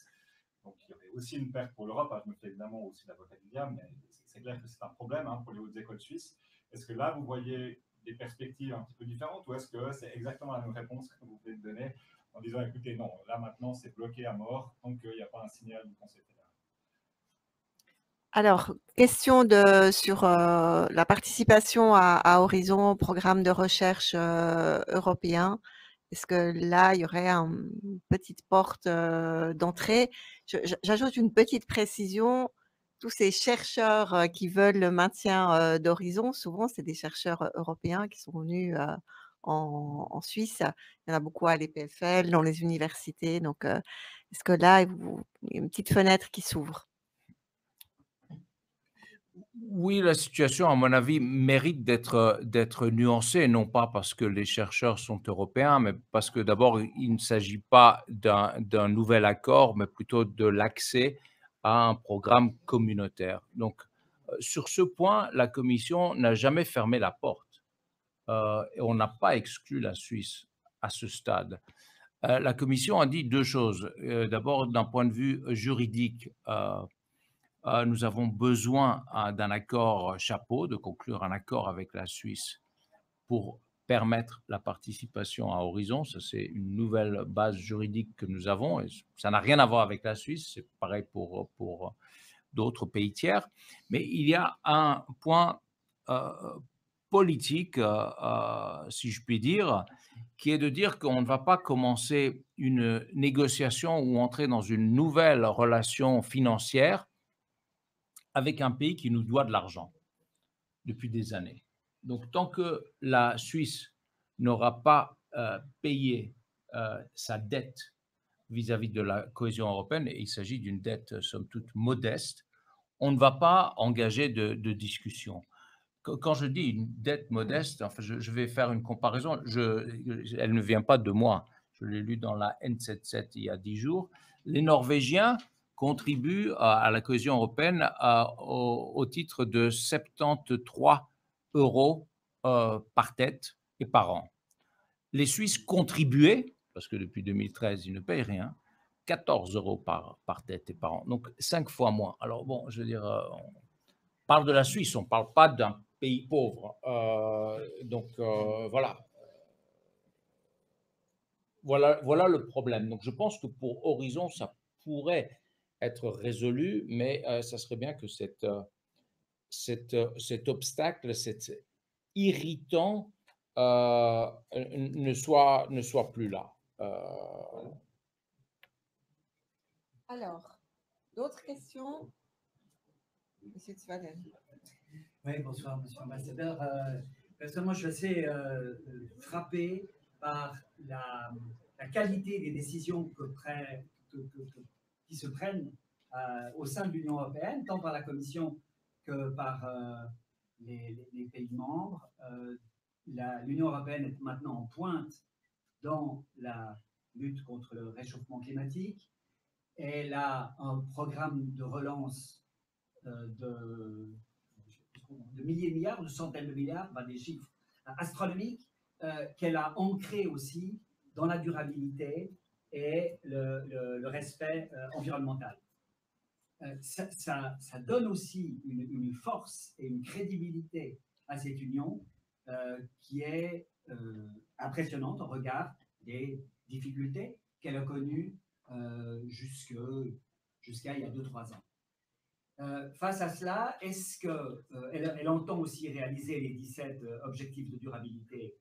Donc il y aurait aussi une perte pour l'Europe. Je me fais évidemment aussi l'avocat du diable, mais c'est clair que c'est un problème pour les hautes écoles suisses. Est-ce que là, vous voyez des perspectives un petit peu différentes, ou est-ce que c'est exactement la même réponse que vous pouvez donner en disant, écoutez, non, là maintenant c'est bloqué à mort, donc il n'y a pas un signal du Conseil fédéral? Alors, question sur la participation à Horizon, programme de recherche européen. Est-ce que là, il y aurait une petite porte d'entrée? J'ajoute une petite précision. Tous ces chercheurs qui veulent le maintien d'Horizon, souvent, c'est des chercheurs européens qui sont venus en Suisse. Il y en a beaucoup à l'EPFL, dans les universités. Donc, est-ce que là, il y a une petite fenêtre qui s'ouvre? Oui, la situation, à mon avis, mérite d'être nuancée, non pas parce que les chercheurs sont européens, mais parce que d'abord, il ne s'agit pas d'un nouvel accord, mais plutôt de l'accès à un programme communautaire. Donc, sur ce point, la Commission n'a jamais fermé la porte et on n'a pas exclu la Suisse à ce stade. La Commission a dit deux choses. D'abord, d'un point de vue juridique, nous avons besoin d'un accord chapeau, de conclure un accord avec la Suisse pour permettre la participation à Horizon. Ça, c'est une nouvelle base juridique que nous avons. Et ça n'a rien à voir avec la Suisse, c'est pareil pour d'autres pays tiers. Mais il y a un point politique, si je puis dire, qui est de dire qu'on ne va pas commencer une négociation ou entrer dans une nouvelle relation financière avec un pays qui nous doit de l'argent depuis des années. Donc, tant que la Suisse n'aura pas payé sa dette vis-à-vis de la cohésion européenne, et il s'agit d'une dette somme toute modeste, on ne va pas engager de discussion. Quand je dis une dette modeste, enfin, je vais faire une comparaison, elle ne vient pas de moi, je l'ai lu dans la N77 il y a 10 jours. Les Norvégiens contribuent à la cohésion européenne au titre de 73 euros par tête et par an. Les Suisses contribuaient, parce que depuis 2013, ils ne payent rien, 14 euros par tête et par an, donc 5 fois moins. Alors bon, je veux dire, on parle de la Suisse, on ne parle pas d'un pays pauvre. Donc voilà. Voilà le problème. Donc je pense que pour Horizon, ça pourrait être résolu, mais ça serait bien que cet obstacle, cet irritant ne soit plus là. Alors, d'autres questions? Monsieur Tsvanen. Oui, bonsoir, monsieur l'ambassadeur. Personnellement, je suis assez frappé par la qualité des décisions qui se prennent au sein de l'Union européenne, tant par la Commission que par les pays membres. L'Union européenne est maintenant en pointe dans la lutte contre le réchauffement climatique. Elle a un programme de relance de milliers de milliards, de centaines de milliards, des chiffres astronomiques, qu'elle a ancrés aussi dans la durabilité et le respect environnemental. Ça donne aussi une force et une crédibilité à cette union qui est impressionnante au regard des difficultés qu'elle a connues jusqu'à il y a 2-3 ans. Face à cela, est-ce qu'elle entend aussi réaliser les 17 objectifs de durabilité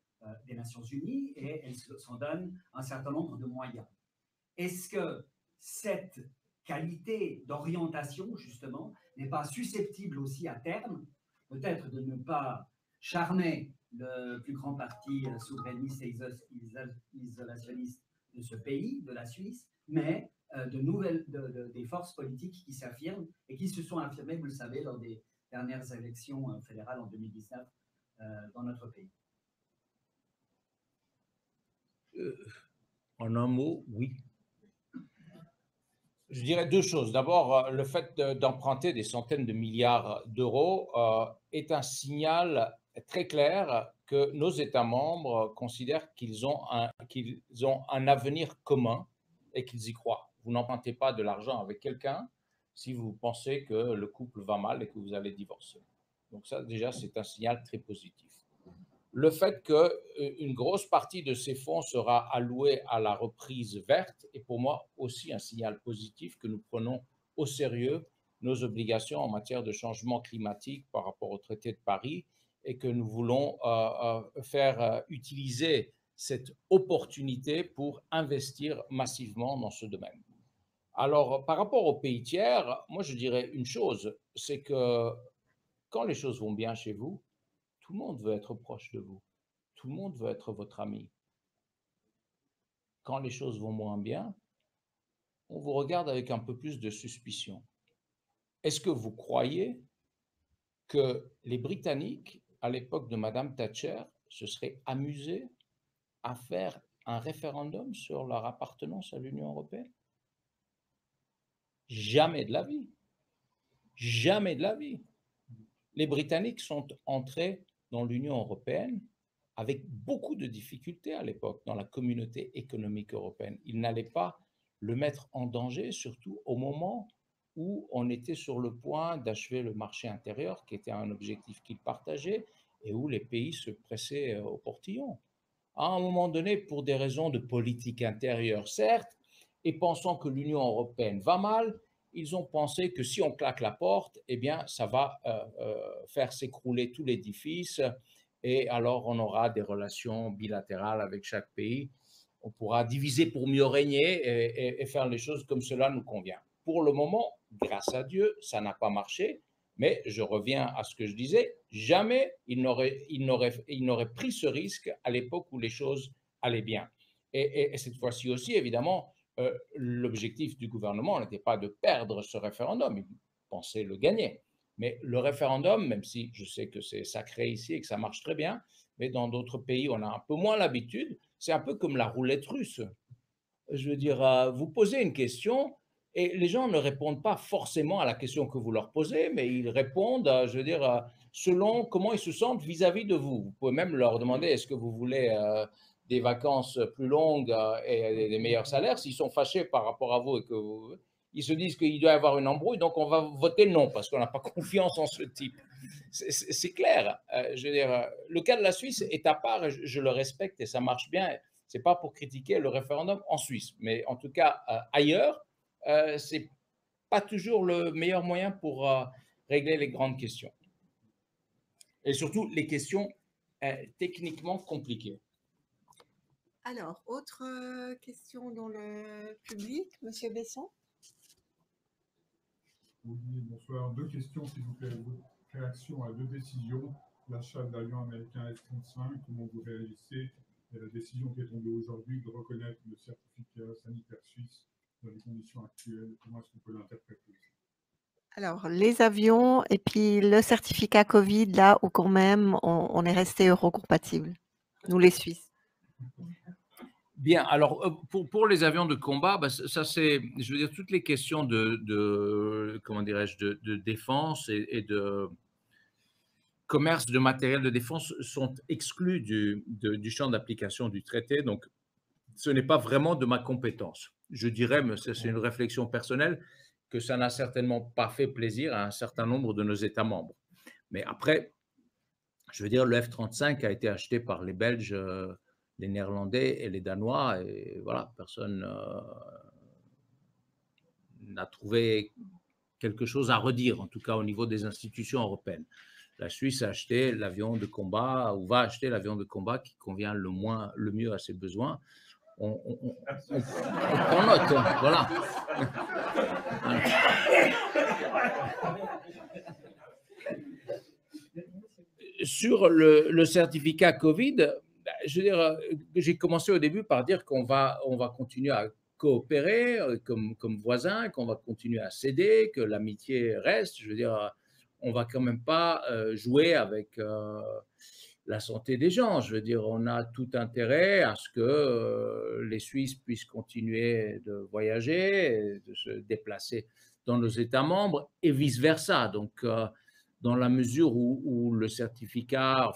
des Nations Unies et elle s'en donne un certain nombre de moyens? Est-ce que cette qualité d'orientation, justement, n'est pas susceptible aussi à terme, peut-être de ne pas charmer le plus grand parti souverainiste et isolationniste de ce pays, de la Suisse, mais des forces politiques qui s'affirment et qui se sont affirmées, vous le savez, lors des dernières élections fédérales en 2019 dans notre pays? En un mot, oui. Je dirais deux choses. D'abord, le fait d'emprunter des centaines de milliards d'euros est un signal très clair que nos États membres considèrent qu'ils ont un avenir commun et qu'ils y croient. Vous n'empruntez pas de l'argent avec quelqu'un si vous pensez que le couple va mal et que vous allez divorcer. Donc ça, déjà, c'est un signal très positif. le fait qu'une grosse partie de ces fonds sera allouée à la reprise verte est pour moi aussi un signal positif que nous prenons au sérieux nos obligations en matière de changement climatique par rapport au traité de Paris et que nous voulons faire utiliser cette opportunité pour investir massivement dans ce domaine. Alors, par rapport aux pays tiers, moi je dirais une chose, c'est que quand les choses vont bien chez vous, tout le monde veut être proche de vous. Tout le monde veut être votre ami. Quand les choses vont moins bien, on vous regarde avec un peu plus de suspicion. Est-ce que vous croyez que les Britanniques, à l'époque de Madame Thatcher, se seraient amusés à faire un référendum sur leur appartenance à l'Union européenne? Jamais de la vie. Jamais de la vie. Les Britanniques sont entrés dans l'Union européenne avec beaucoup de difficultés à l'époque dans la communauté économique européenne. Ils n'allaient pas le mettre en danger, surtout au moment où on était sur le point d'achever le marché intérieur, qui était un objectif qu'ils partageaient, et où les pays se pressaient au portillon. À un moment donné, pour des raisons de politique intérieure, certes, et pensant que l'Union européenne va mal, ils ont pensé que si on claque la porte, eh bien, ça va faire s'écrouler tout l'édifice et alors on aura des relations bilatérales avec chaque pays. On pourra diviser pour mieux régner et faire les choses comme cela nous convient. Pour le moment, grâce à Dieu, ça n'a pas marché, mais je reviens à ce que je disais, jamais il n'aurait pris ce risque à l'époque où les choses allaient bien. Et cette fois-ci aussi, évidemment, l'objectif du gouvernement n'était pas de perdre ce référendum, il pensait le gagner. Mais le référendum, même si je sais que c'est sacré ici et que ça marche très bien, mais dans d'autres pays, on a un peu moins l'habitude, c'est un peu comme la roulette russe. Je veux dire, vous posez une question et les gens ne répondent pas forcément à la question que vous leur posez, mais ils répondent, je veux dire, selon comment ils se sentent vis-à-vis de vous. Vous pouvez même leur demander, est-ce que vous voulez des vacances plus longues et des meilleurs salaires? S'ils sont fâchés par rapport à vous et que ils se disent qu'il doit y avoir une embrouille, donc on va voter non parce qu'on n'a pas confiance en ce type. C'est clair. Je veux dire, le cas de la Suisse est à part, et je le respecte et ça marche bien. Ce n'est pas pour critiquer le référendum en Suisse, mais en tout cas ailleurs, ce n'est pas toujours le meilleur moyen pour régler les grandes questions. Et surtout les questions techniquement compliquées. Alors, autre question dans le public, Monsieur Besson? Oui, bonsoir. Deux questions, s'il vous plaît. Votre réaction à deux décisions, l'achat de l'avion américain F-35, comment vous réagissez, et la décision qui est tombée aujourd'hui de reconnaître le certificat sanitaire suisse dans les conditions actuelles, comment est-ce qu'on peut l'interpréter? Alors, les avions et puis le certificat Covid, là où quand même on est resté eurocompatible, nous les Suisses. Bien, alors pour les avions de combat, bah, ça c'est, je veux dire, toutes les questions comment dirais-je, de défense et de commerce de matériel de défense sont exclus du champ d'application du traité, donc ce n'est pas vraiment de ma compétence. Je dirais, mais c'est une réflexion personnelle, que ça n'a certainement pas fait plaisir à un certain nombre de nos États membres. Mais après, je veux dire, le F-35 a été acheté par les Belges, les Néerlandais et les Danois, et voilà, personne n'a trouvé quelque chose à redire, en tout cas au niveau des institutions européennes. La Suisse a acheté l'avion de combat, ou va acheter l'avion de combat qui convient le mieux à ses besoins. On prend note, voilà. Sur le certificat Covid, je veux dire, j'ai commencé au début par dire qu'on va continuer à coopérer comme voisins, qu'on va continuer à s'aider, que l'amitié reste. Je veux dire, on va quand même pas jouer avec la santé des gens. Je veux dire, on a tout intérêt à ce que les Suisses puissent continuer de voyager, de se déplacer dans nos États membres et vice-versa. Donc, dans la mesure où le certificat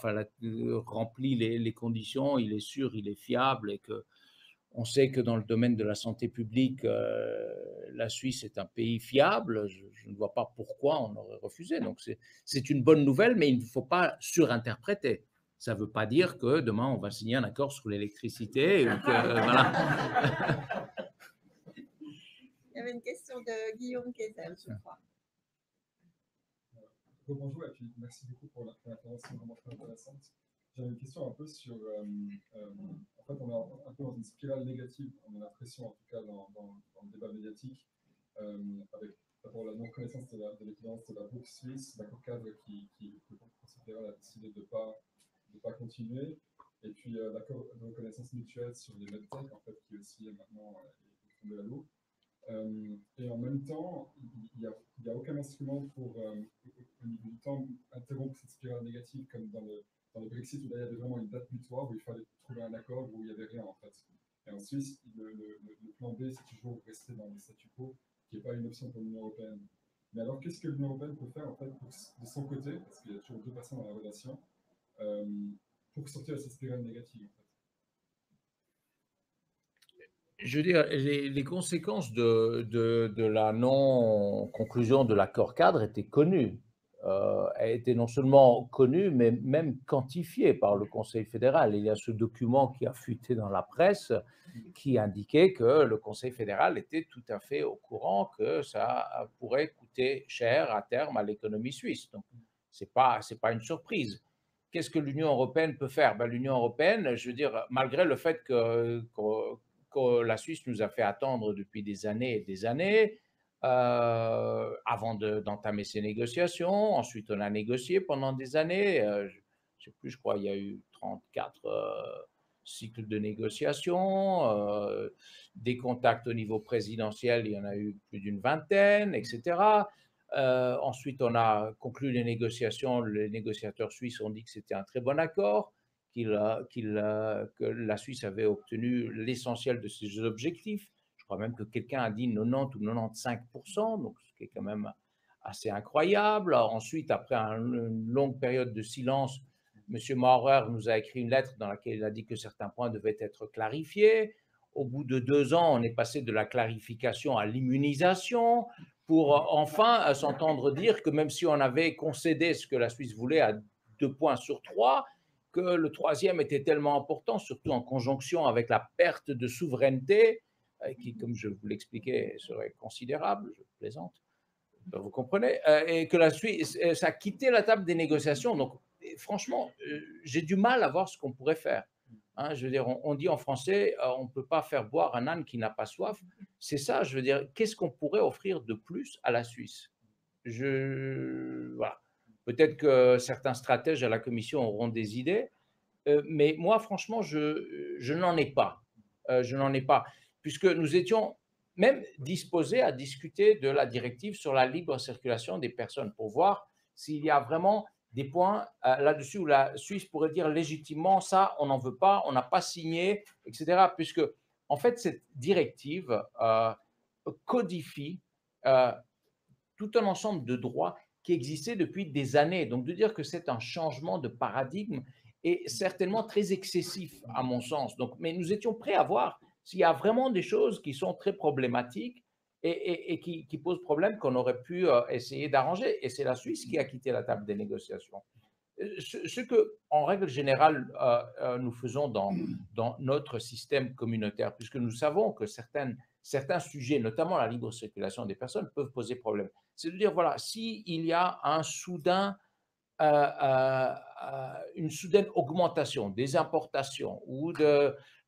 remplit les conditions, il est sûr, il est fiable et qu'on sait que dans le domaine de la santé publique, la Suisse est un pays fiable, je ne vois pas pourquoi on aurait refusé. Donc, c'est une bonne nouvelle, mais il ne faut pas surinterpréter. Ça ne veut pas dire que demain, on va signer un accord sur l'électricité. Voilà. Il y avait une question de Guillaume Quézel, je crois. Bonjour et puis merci beaucoup pour l'intervention vraiment très intéressante. J'avais une question un peu sur, en fait, on est un peu dans une spirale négative, on a l'impression, en tout cas dans le débat médiatique, avec d'abord la non-connaissance de l'équivalence de la bourse suisse, l'accord cadre qui le Conseil fédéral a décidé de pas continuer, et puis l'accord de reconnaissance mutuelle sur les medtech, en fait, qui aussi est maintenant est tombé à l'eau. Et en même temps, il n'y a aucun instrument pour, au niveau du temps, interrompre cette spirale négative, comme dans le Brexit, où là, il y avait vraiment une date butoir, où il fallait trouver un accord, où il n'y avait rien, en fait. Et en Suisse, le plan B, c'est toujours rester dans le statu quo, qui n'est pas une option pour l'Union européenne. Mais alors, qu'est-ce que l'Union européenne peut faire, en fait, de son côté, parce qu'il y a toujours deux personnes dans la relation, pour sortir de cette spirale négative, en fait? Je veux dire, les conséquences de la non-conclusion de l'accord cadre étaient connues. Elles étaient non seulement connues, mais même quantifiées par le Conseil fédéral. Il y a ce document qui a fuité dans la presse qui indiquait que le Conseil fédéral était tout à fait au courant que ça pourrait coûter cher à terme à l'économie suisse. Donc, ce n'est pas une surprise. Qu'est-ce que l'Union européenne peut faire? L'Union européenne, je veux dire, malgré le fait que la Suisse nous a fait attendre depuis des années et des années avant d'entamer ces négociations. Ensuite, on a négocié pendant des années. Je ne sais plus, je crois qu'il y a eu 34 cycles de négociations. Des contacts au niveau présidentiel, il y en a eu plus d'une vingtaine, etc. Ensuite, on a conclu les négociations. Les négociateurs suisses ont dit que c'était un très bon accord, que la Suisse avait obtenu l'essentiel de ses objectifs. Je crois même que quelqu'un a dit 90 ou 95%, donc ce qui est quand même assez incroyable. Ensuite, après une longue période de silence, M. Maurer nous a écrit une lettre dans laquelle il a dit que certains points devaient être clarifiés. Au bout de 2 ans, on est passé de la clarification à l'immunisation pour enfin s'entendre dire que même si on avait concédé ce que la Suisse voulait à 2 points sur 3, que le troisième était tellement important, surtout en conjonction avec la perte de souveraineté, qui, comme je vous l'expliquais, serait considérable, je plaisante, vous comprenez, et que la Suisse, ça a quitté la table des négociations. Donc, franchement, j'ai du mal à voir ce qu'on pourrait faire. Hein, je veux dire, on dit en français, on ne peut pas faire boire un âne qui n'a pas soif. C'est ça, je veux dire, qu'est-ce qu'on pourrait offrir de plus à la Suisse? Voilà. Peut-être que certains stratèges à la Commission auront des idées, mais moi, franchement, je n'en ai pas. Je n'en ai pas, puisque nous étions même disposés à discuter de la directive sur la libre circulation des personnes pour voir s'il y a vraiment des points là-dessus où la Suisse pourrait dire légitimement ça, on n'en veut pas, on n'a pas signé, etc. Puisque, en fait, cette directive codifie tout un ensemble de droits qui existaient depuis des années. Donc, de dire que c'est un changement de paradigme est certainement très excessif, à mon sens. Donc, mais nous étions prêts à voir s'il y a vraiment des choses qui sont très problématiques et qui posent problème qu'on aurait pu essayer d'arranger. Et c'est la Suisse qui a quitté la table des négociations. Ce que, en règle générale, nous faisons dans notre système communautaire, puisque nous savons que certains sujets, notamment la libre circulation des personnes, peuvent poser problème. C'est de dire, voilà, s'il y a une soudaine augmentation des importations ou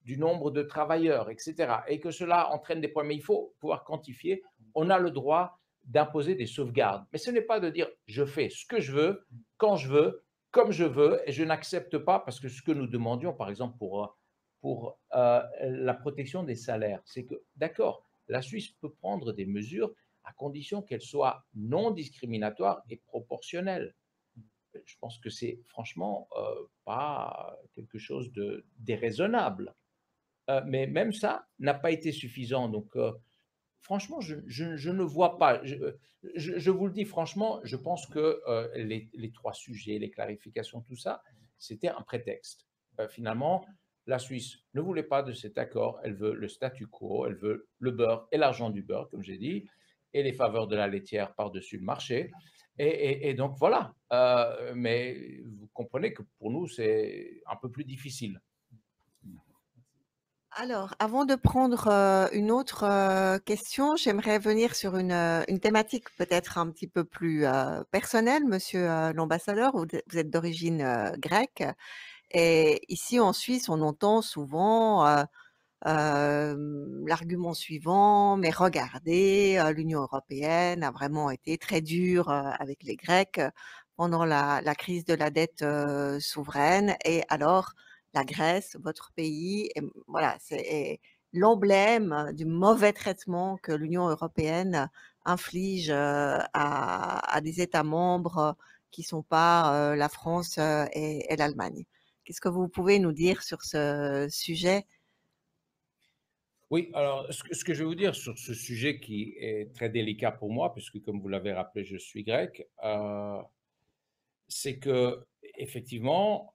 du nombre de travailleurs, etc., et que cela entraîne des problèmes, il faut pouvoir quantifier, on a le droit d'imposer des sauvegardes. Mais ce n'est pas de dire, je fais ce que je veux, quand je veux, comme je veux, et je n'accepte pas, parce que ce que nous demandions, par exemple, pour la protection des salaires, c'est que, d'accord, la Suisse peut prendre des mesures à condition qu'elles soient non discriminatoires et proportionnelles. Je pense que c'est franchement pas quelque chose de déraisonnable. Mais même ça n'a pas été suffisant. Donc, franchement, je ne vois pas. Je vous le dis franchement, je pense que les 3 sujets, les clarifications, tout ça, c'était un prétexte. Finalement, la Suisse ne voulait pas de cet accord. Elle veut le statu quo, elle veut le beurre et l'argent du beurre, comme j'ai dit, et les faveurs de la laitière par-dessus le marché. Et donc voilà, mais vous comprenez que pour nous, c'est un peu plus difficile. Alors, avant de prendre, une autre, question, j'aimerais venir sur une thématique peut-être un petit peu plus, personnelle, monsieur, l'ambassadeur. Vous êtes d'origine, grecque et ici en Suisse, on entend souvent, l'argument suivant: «Mais regardez, l'Union européenne a vraiment été très dure, avec les Grecs, pendant la crise de la dette, souveraine et alors la Grèce, votre pays voilà, est l'emblème du mauvais traitement que l'Union européenne inflige, à des États membres, qui ne sont pas, la France, et l'Allemagne». Qu'est-ce que vous pouvez nous dire sur ce sujet? Oui, alors ce que je vais vous dire sur ce sujet qui est très délicat pour moi, puisque comme vous l'avez rappelé, je suis grec, c'est que effectivement,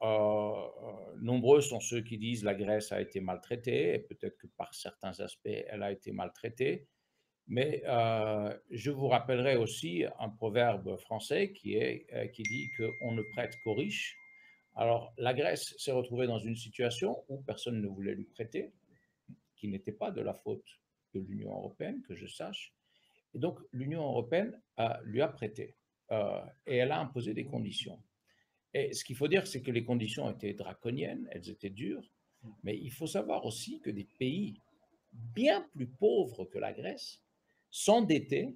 nombreux sont ceux qui disent la Grèce a été maltraitée, et peut-être que par certains aspects, elle a été maltraitée. Mais je vous rappellerai aussi un proverbe français qui dit qu'on ne prête qu'aux riches. Alors, la Grèce s'est retrouvée dans une situation où personne ne voulait lui prêter, qui n'était pas de la faute de l'Union européenne, que je sache. Et donc, l'Union européenne lui a prêté et elle a imposé des conditions. Et ce qu'il faut dire, c'est que les conditions étaient draconiennes, elles étaient dures, mais il faut savoir aussi que des pays bien plus pauvres que la Grèce s'endettaient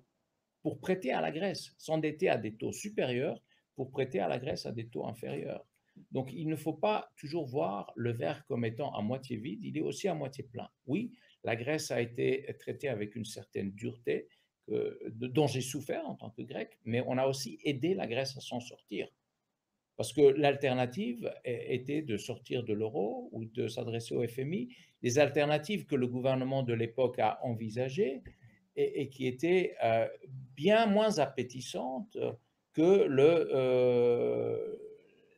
pour prêter à la Grèce, s'endetter à des taux supérieurs pour prêter à la Grèce à des taux inférieurs. Donc, il ne faut pas toujours voir le verre comme étant à moitié vide, il est aussi à moitié plein. Oui, la Grèce a été traitée avec une certaine dureté dont j'ai souffert en tant que Grec, mais on a aussi aidé la Grèce à s'en sortir. Parce que l'alternative était de sortir de l'euro ou de s'adresser au FMI, des alternatives que le gouvernement de l'époque a envisagées et qui étaient bien moins appétissantes que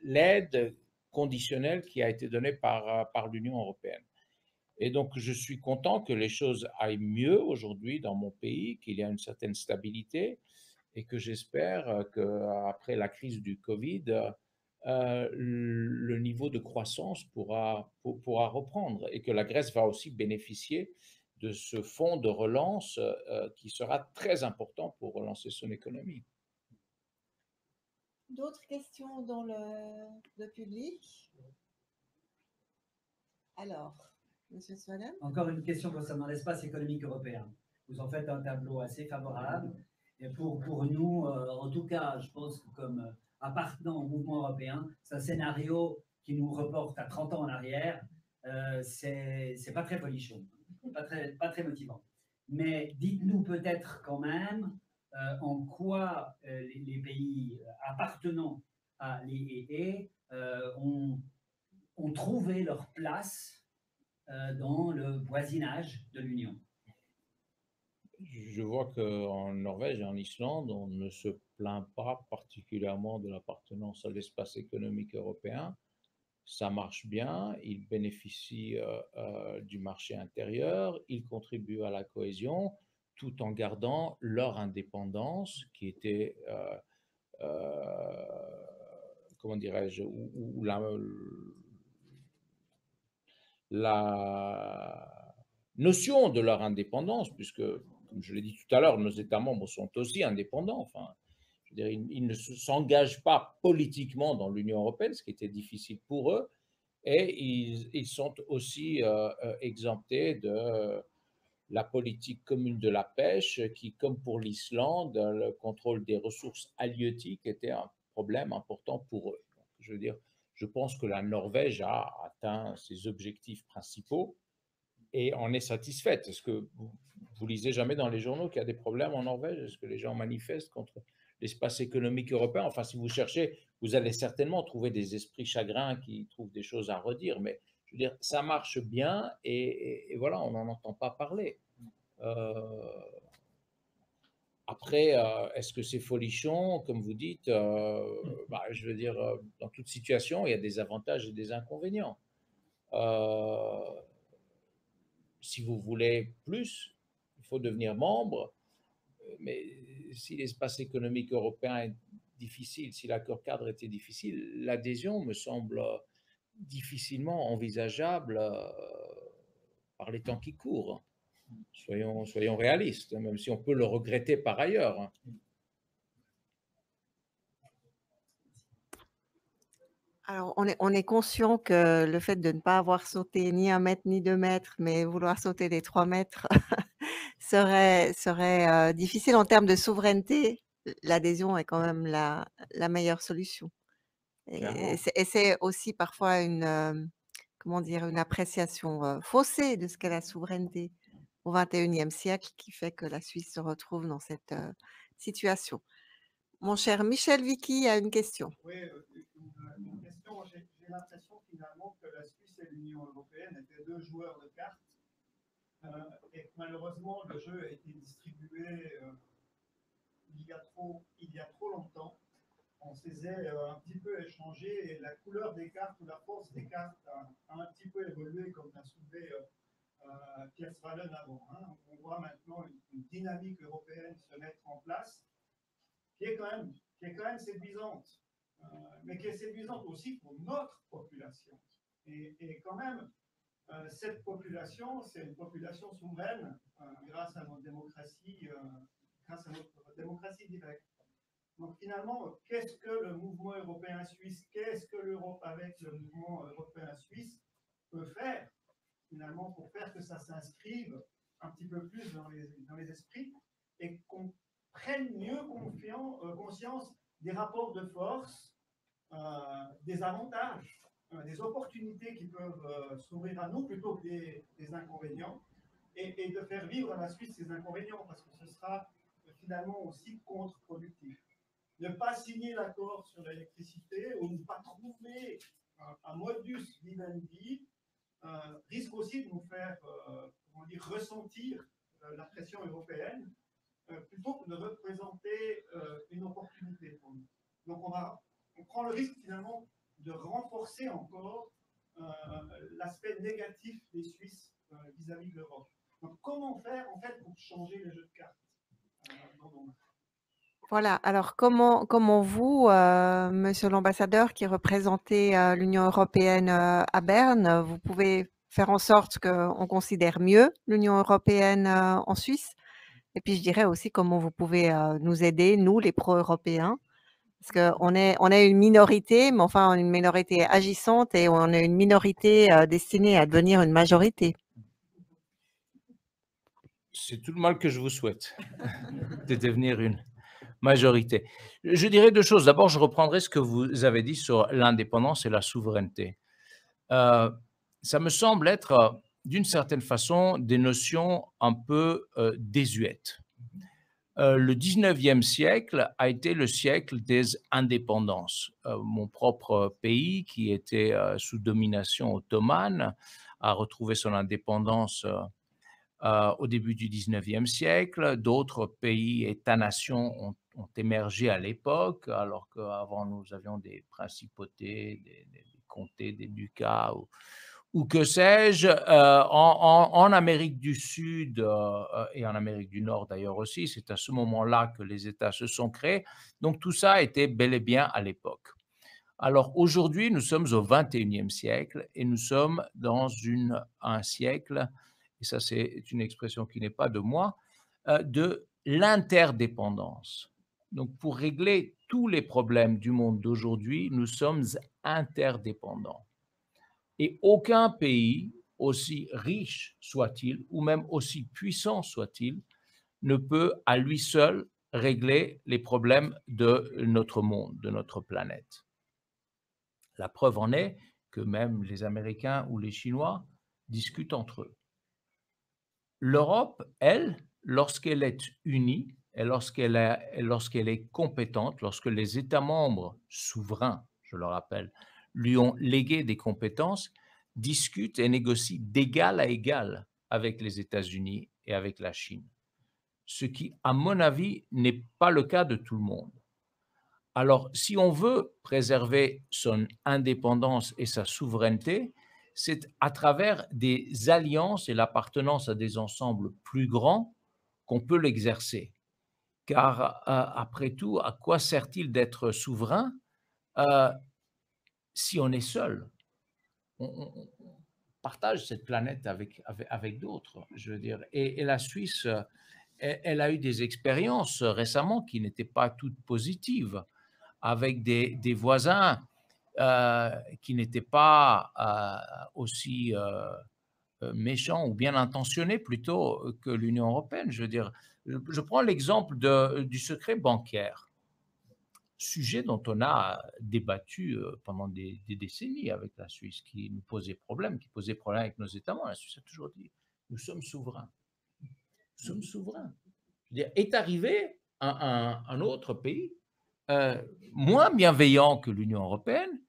l'aide conditionnelle qui a été donnée par l'Union européenne. Et donc, je suis content que les choses aillent mieux aujourd'hui dans mon pays, qu'il y a une certaine stabilité et que j'espère qu'après la crise du Covid, le niveau de croissance pourra reprendre et que la Grèce va aussi bénéficier de ce fonds de relance qui sera très important pour relancer son économie. D'autres questions dans le public? Alors, monsieur Swaden? Encore une question concernant l'espace économique européen. Vous en faites un tableau assez favorable. Et pour nous, en tout cas, je pense que comme appartenant au mouvement européen, c'est un scénario qui nous reporte à 30 ans en arrière. C'est pas très folichon, pas très motivant. Mais dites-nous peut-être quand même en quoi les pays appartenant à l'EEE ont trouvé leur place dans le voisinage de l'Union. Je vois qu'en Norvège et en Islande, on ne se plaint pas particulièrement de l'appartenance à l'espace économique européen. Ça marche bien, ils bénéficient du marché intérieur, ils contribuent à la cohésion tout en gardant leur indépendance qui était, comment dirais-je, où la notion de leur indépendance, puisque, comme je l'ai dit tout à l'heure, nos États membres sont aussi indépendants. Enfin, je veux dire, ils ne s'engagent pas politiquement dans l'Union européenne, ce qui était difficile pour eux, et ils sont aussi exemptés de la politique commune de la pêche, qui, comme pour l'Islande, le contrôle des ressources halieutiques était un problème important pour eux. Donc, je veux dire, je pense que la Norvège a atteint ses objectifs principaux et en est satisfaite. Est-ce que vous lisez jamais dans les journaux qu'il y a des problèmes en Norvège? Est-ce que les gens manifestent contre l'espace économique européen? Enfin, si vous cherchez, vous allez certainement trouver des esprits chagrins qui trouvent des choses à redire, mais je veux dire, ça marche bien et voilà, on n'en entend pas parler. Après, est-ce que c'est folichon, comme vous dites? Je veux dire, dans toute situation, il y a des avantages et des inconvénients. Si vous voulez plus, il faut devenir membre, mais si l'espace économique européen est difficile, si l'accord cadre était difficile, l'adhésion me semble difficilement envisageable par les temps qui courent. Soyons réalistes, même si on peut le regretter par ailleurs. Alors, on est conscient que le fait de ne pas avoir sauté ni 1 mètre ni 2 mètres, mais vouloir sauter les 3 mètres serait difficile en termes de souveraineté. L'adhésion est quand même la meilleure solution. Clairement. Et c'est aussi parfois comment dire? Une appréciation faussée de ce qu'est la souveraineté au XXIe siècle qui fait que la Suisse se retrouve dans cette situation. Mon cher Michel Vicky a une question. Oui, une question. J'ai l'impression finalement que la Suisse et l'Union européenne étaient 2 joueurs de cartes et que malheureusement le jeu a été distribué il y a trop longtemps. On s'est un petit peu échangé et la couleur des cartes ou la force des cartes a un petit peu évolué, comme l'a soulevé Pierre Swallen avant. Hein. On voit maintenant une dynamique européenne se mettre en place qui est quand même séduisante, mais qui est séduisante aussi pour notre population. Et quand même, cette population, c'est une population souveraine grâce à notre démocratie directe. Donc finalement, qu'est-ce que le mouvement européen suisse, qu'est-ce que l'Europe avec le mouvement européen suisse peut faire finalement pour faire que ça s'inscrive un petit peu plus dans les esprits et qu'on prenne mieux conscience des rapports de force, des avantages, des opportunités qui peuvent s'ouvrir à nous plutôt que des inconvénients, et de faire vivre à la Suisse ces inconvénients, parce que ce sera finalement aussi contre-productif. Ne pas signer l'accord sur l'électricité ou ne pas trouver un modus vivendi risque aussi de nous faire ressentir la pression européenne plutôt que de représenter une opportunité pour nous. Donc on prend le risque finalement de renforcer encore l'aspect négatif des Suisses vis-à-vis de l'Europe. Donc comment faire en fait pour changer les jeux de cartes dans nos mains? Voilà, alors comment vous, monsieur l'ambassadeur qui représentez l'Union européenne à Berne, vous pouvez faire en sorte qu'on considère mieux l'Union européenne en Suisse? Et puis je dirais aussi comment vous pouvez nous aider, nous les pro-européens, parce qu'on est une minorité, mais enfin une minorité agissante et on est une minorité destinée à devenir une majorité. C'est tout le mal que je vous souhaite, de devenir une majorité. Je dirais 2 choses. D'abord, je reprendrai ce que vous avez dit sur l'indépendance et la souveraineté. Ça me semble être, d'une certaine façon, des notions un peu désuètes. Le 19e siècle a été le siècle des indépendances. Mon propre pays, qui était sous domination ottomane, a retrouvé son indépendance au début du 19e siècle. D'autres pays, États-nations, ont émergé à l'époque, alors qu'avant nous avions des principautés, des comtés, des ducats, ou que sais-je. En Amérique du Sud et en Amérique du Nord d'ailleurs aussi, c'est à ce moment-là que les États se sont créés. Donc tout ça était bel et bien à l'époque. Alors aujourd'hui, nous sommes au 21e siècle et nous sommes dans un siècle, et ça c'est une expression qui n'est pas de moi, de l'interdépendance. Donc pour régler tous les problèmes du monde d'aujourd'hui, nous sommes interdépendants. Et aucun pays, aussi riche soit-il, ou même aussi puissant soit-il, ne peut à lui seul régler les problèmes de notre monde, de notre planète. La preuve en est que même les Américains ou les Chinois discutent entre eux. L'Europe, elle, lorsqu'elle est unie et lorsqu'elle est compétente, lorsque les États membres souverains, je le rappelle, lui ont légué des compétences, discute et négocie d'égal à égal avec les États-Unis et avec la Chine. Ce qui, à mon avis, n'est pas le cas de tout le monde. Alors, si on veut préserver son indépendance et sa souveraineté, c'est à travers des alliances et l'appartenance à des ensembles plus grands qu'on peut l'exercer. car après tout, à quoi sert-il d'être souverain si on est seul? On partage cette planète avec d'autres, je veux dire. Et la Suisse, elle a eu des expériences récemment qui n'étaient pas toutes positives, avec des voisins qui n'étaient pas aussi méchants ou bien intentionnés plutôt que l'Union européenne. Je veux dire, je prends l'exemple du secret bancaire, sujet dont on a débattu pendant des décennies avec la Suisse, qui nous posait problème, avec nos États membres. La Suisse a toujours dit, nous sommes souverains. Nous sommes souverains. Je veux dire, est arrivé un autre pays moins bienveillant que l'Union européenne,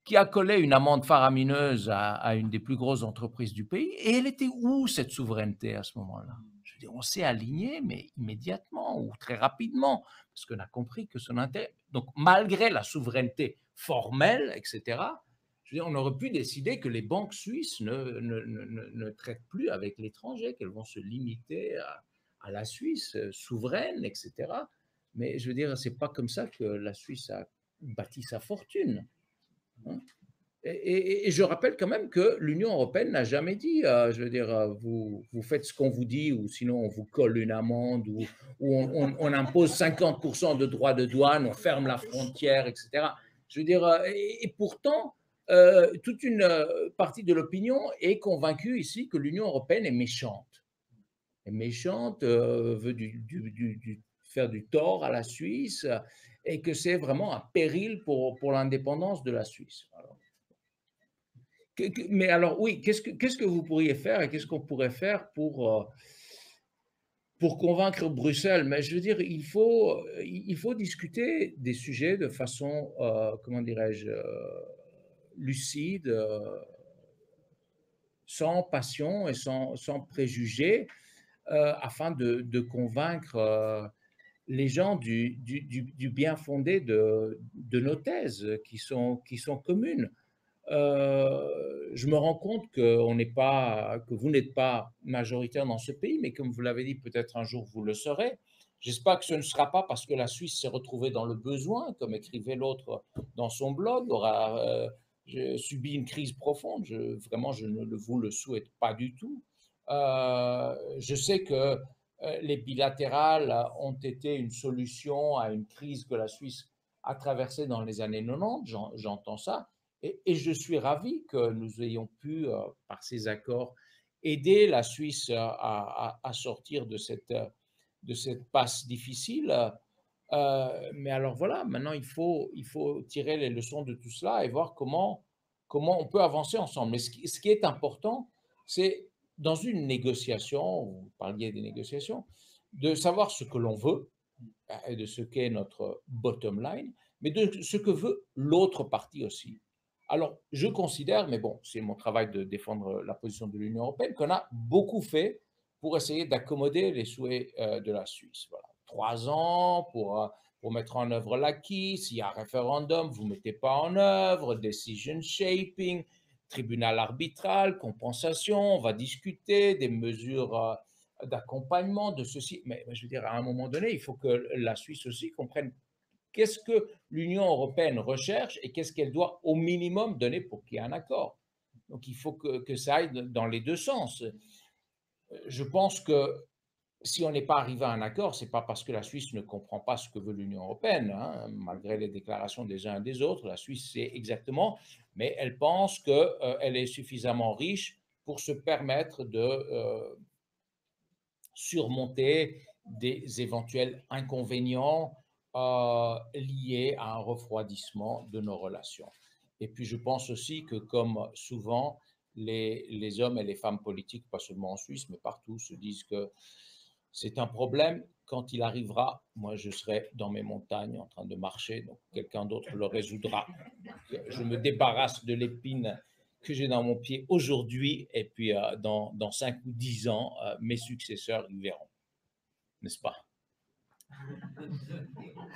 qui a collé une amende faramineuse à une des plus grosses entreprises du pays. Et elle était où, cette souveraineté, à ce moment-là? Je veux dire, on s'est aligné, mais immédiatement ou très rapidement, parce qu'on a compris que son intérêt... Donc, malgré la souveraineté formelle, etc., je veux dire, on aurait pu décider que les banques suisses ne traitent plus avec l'étranger, qu'elles vont se limiter à la Suisse souveraine, etc. Mais je veux dire, ce n'est pas comme ça que la Suisse a bâti sa fortune. Et je rappelle quand même que l'Union européenne n'a jamais dit, je veux dire, vous faites ce qu'on vous dit, ou sinon on vous colle une amende, ou on impose 50% de droits de douane, on ferme la frontière, etc. Je veux dire, et pourtant, toute une partie de l'opinion est convaincue ici que l'Union européenne est méchante. Est méchante, veut faire du tort à la Suisse, et que c'est vraiment un péril pour l'indépendance de la Suisse. Alors, mais alors oui, qu'est-ce que vous pourriez faire et qu'est-ce qu'on pourrait faire pour convaincre Bruxelles? Mais je veux dire, il faut discuter des sujets de façon, comment dirais-je, lucide, sans passion et sans préjugés, afin de convaincre les gens du bien fondé de nos thèses qui sont communes. Je me rends compte que vous n'êtes pas majoritaire dans ce pays, mais comme vous l'avez dit, peut-être un jour vous le serez. J'espère que ce ne sera pas parce que la Suisse s'est retrouvée dans le besoin, comme écrivait l'autre dans son blog, aura subi une crise profonde. Vraiment, je ne vous le souhaite pas du tout. Je sais que les bilatérales ont été une solution à une crise que la Suisse a traversée dans les années 90, j'entends ça. Et je suis ravi que nous ayons pu, par ces accords, aider la Suisse à sortir de cette passe difficile. Mais alors voilà, maintenant il faut tirer les leçons de tout cela et voir comment on peut avancer ensemble. Mais ce qui est important, c'est dans une négociation, vous parliez des négociations, de savoir ce que l'on veut et de ce qu'est notre bottom line, mais de ce que veut l'autre partie aussi. Alors, je considère, mais bon, c'est mon travail de défendre la position de l'Union européenne, qu'on a beaucoup fait pour essayer d'accommoder les souhaits de la Suisse. Voilà. 3 ans pour mettre en œuvre l'acquis. S'il y a un référendum, vous ne mettez pas en œuvre. Decision shaping, tribunal arbitral, compensation. On va discuter des mesures d'accompagnement de ceci. Mais je veux dire, à un moment donné, il faut que la Suisse aussi comprenne qu'est-ce que l'Union européenne recherche et qu'est-ce qu'elle doit au minimum donner pour qu'il y ait un accord. Donc, il faut que ça aille dans les deux sens. Je pense que si on n'est pas arrivé à un accord, ce n'est pas parce que la Suisse ne comprend pas ce que veut l'Union européenne, hein, malgré les déclarations des uns et des autres. La Suisse sait exactement, mais elle pense qu'elle est suffisamment riche pour se permettre de surmonter des éventuels inconvénients liés à un refroidissement de nos relations. Et puis je pense aussi que, comme souvent, les hommes et les femmes politiques, pas seulement en Suisse, mais partout, se disent que c'est un problème. Quand il arrivera, moi je serai dans mes montagnes en train de marcher, donc quelqu'un d'autre le résoudra. Je me débarrasse de l'épine que j'ai dans mon pied aujourd'hui, et puis dans 5 ou 10 ans, mes successeurs y verront. N'est-ce pas?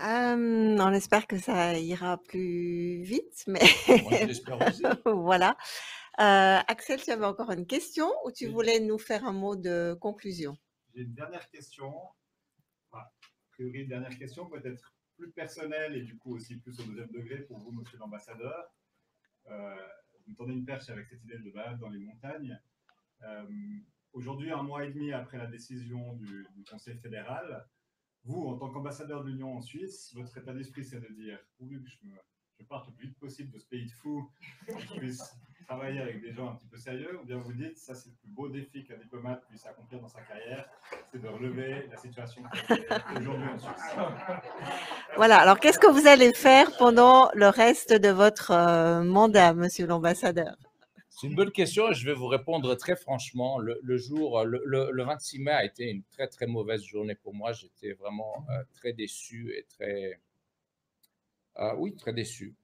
On espère que ça ira plus vite, mais moi j'espère aussi. Voilà. Axel, tu avais encore une question ou tu voulais nous faire un mot de conclusion? J'ai une dernière question. Voilà. priori, une dernière question, peut-être plus personnelle et du coup aussi plus au deuxième degré pour vous, monsieur l'ambassadeur. Vous me tendez une perche avec cette idée de balade dans les montagnes. Aujourd'hui, 1 mois et demi après la décision du Conseil fédéral, vous, en tant qu'ambassadeur de l'Union en Suisse, votre état d'esprit, c'est de dire « Oui, je parte le plus vite possible de ce pays de fous, que je puisse travailler avec des gens un petit peu sérieux », ou bien vous dites « Ça, c'est le plus beau défi qu'un diplomate puisse accomplir dans sa carrière, c'est de relever la situation aujourd'hui en Suisse. » Voilà, alors qu'est-ce que vous allez faire pendant le reste de votre mandat, monsieur l'ambassadeur? C'est une bonne question et je vais vous répondre très franchement. Le 26 mai a été une très, très mauvaise journée pour moi. J'étais vraiment très déçu et très déçu.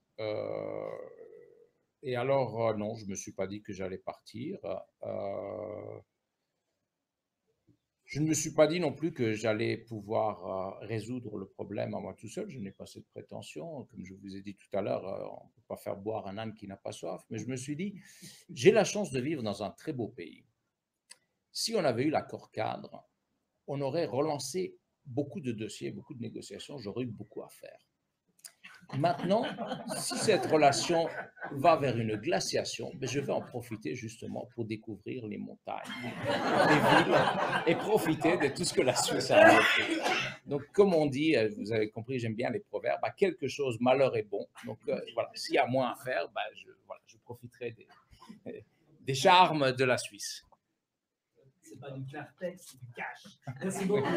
Et alors, non, je ne me suis pas dit que j'allais partir. Je ne me suis pas dit non plus que j'allais pouvoir résoudre le problème à moi tout seul. Je n'ai pas cette prétention. Comme je vous ai dit tout à l'heure, on ne peut pas faire boire un âne qui n'a pas soif. Mais je me suis dit, j'ai la chance de vivre dans un très beau pays. Si on avait eu l'accord cadre, on aurait relancé beaucoup de dossiers, beaucoup de négociations. J'aurais eu beaucoup à faire. Maintenant, si cette relation va vers une glaciation, je vais en profiter justement pour découvrir les montagnes, les villes et profiter de tout ce que la Suisse a à offrir. Donc, comme on dit, vous avez compris, j'aime bien les proverbes, quelque chose, malheur est bon. Donc, voilà, s'il y a moins à faire, je profiterai des charmes de la Suisse. C'est pas du clartex, c'est du cash. Merci beaucoup.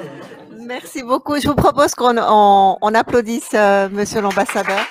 Merci beaucoup. Je vous propose qu'on applaudisse monsieur l'ambassadeur.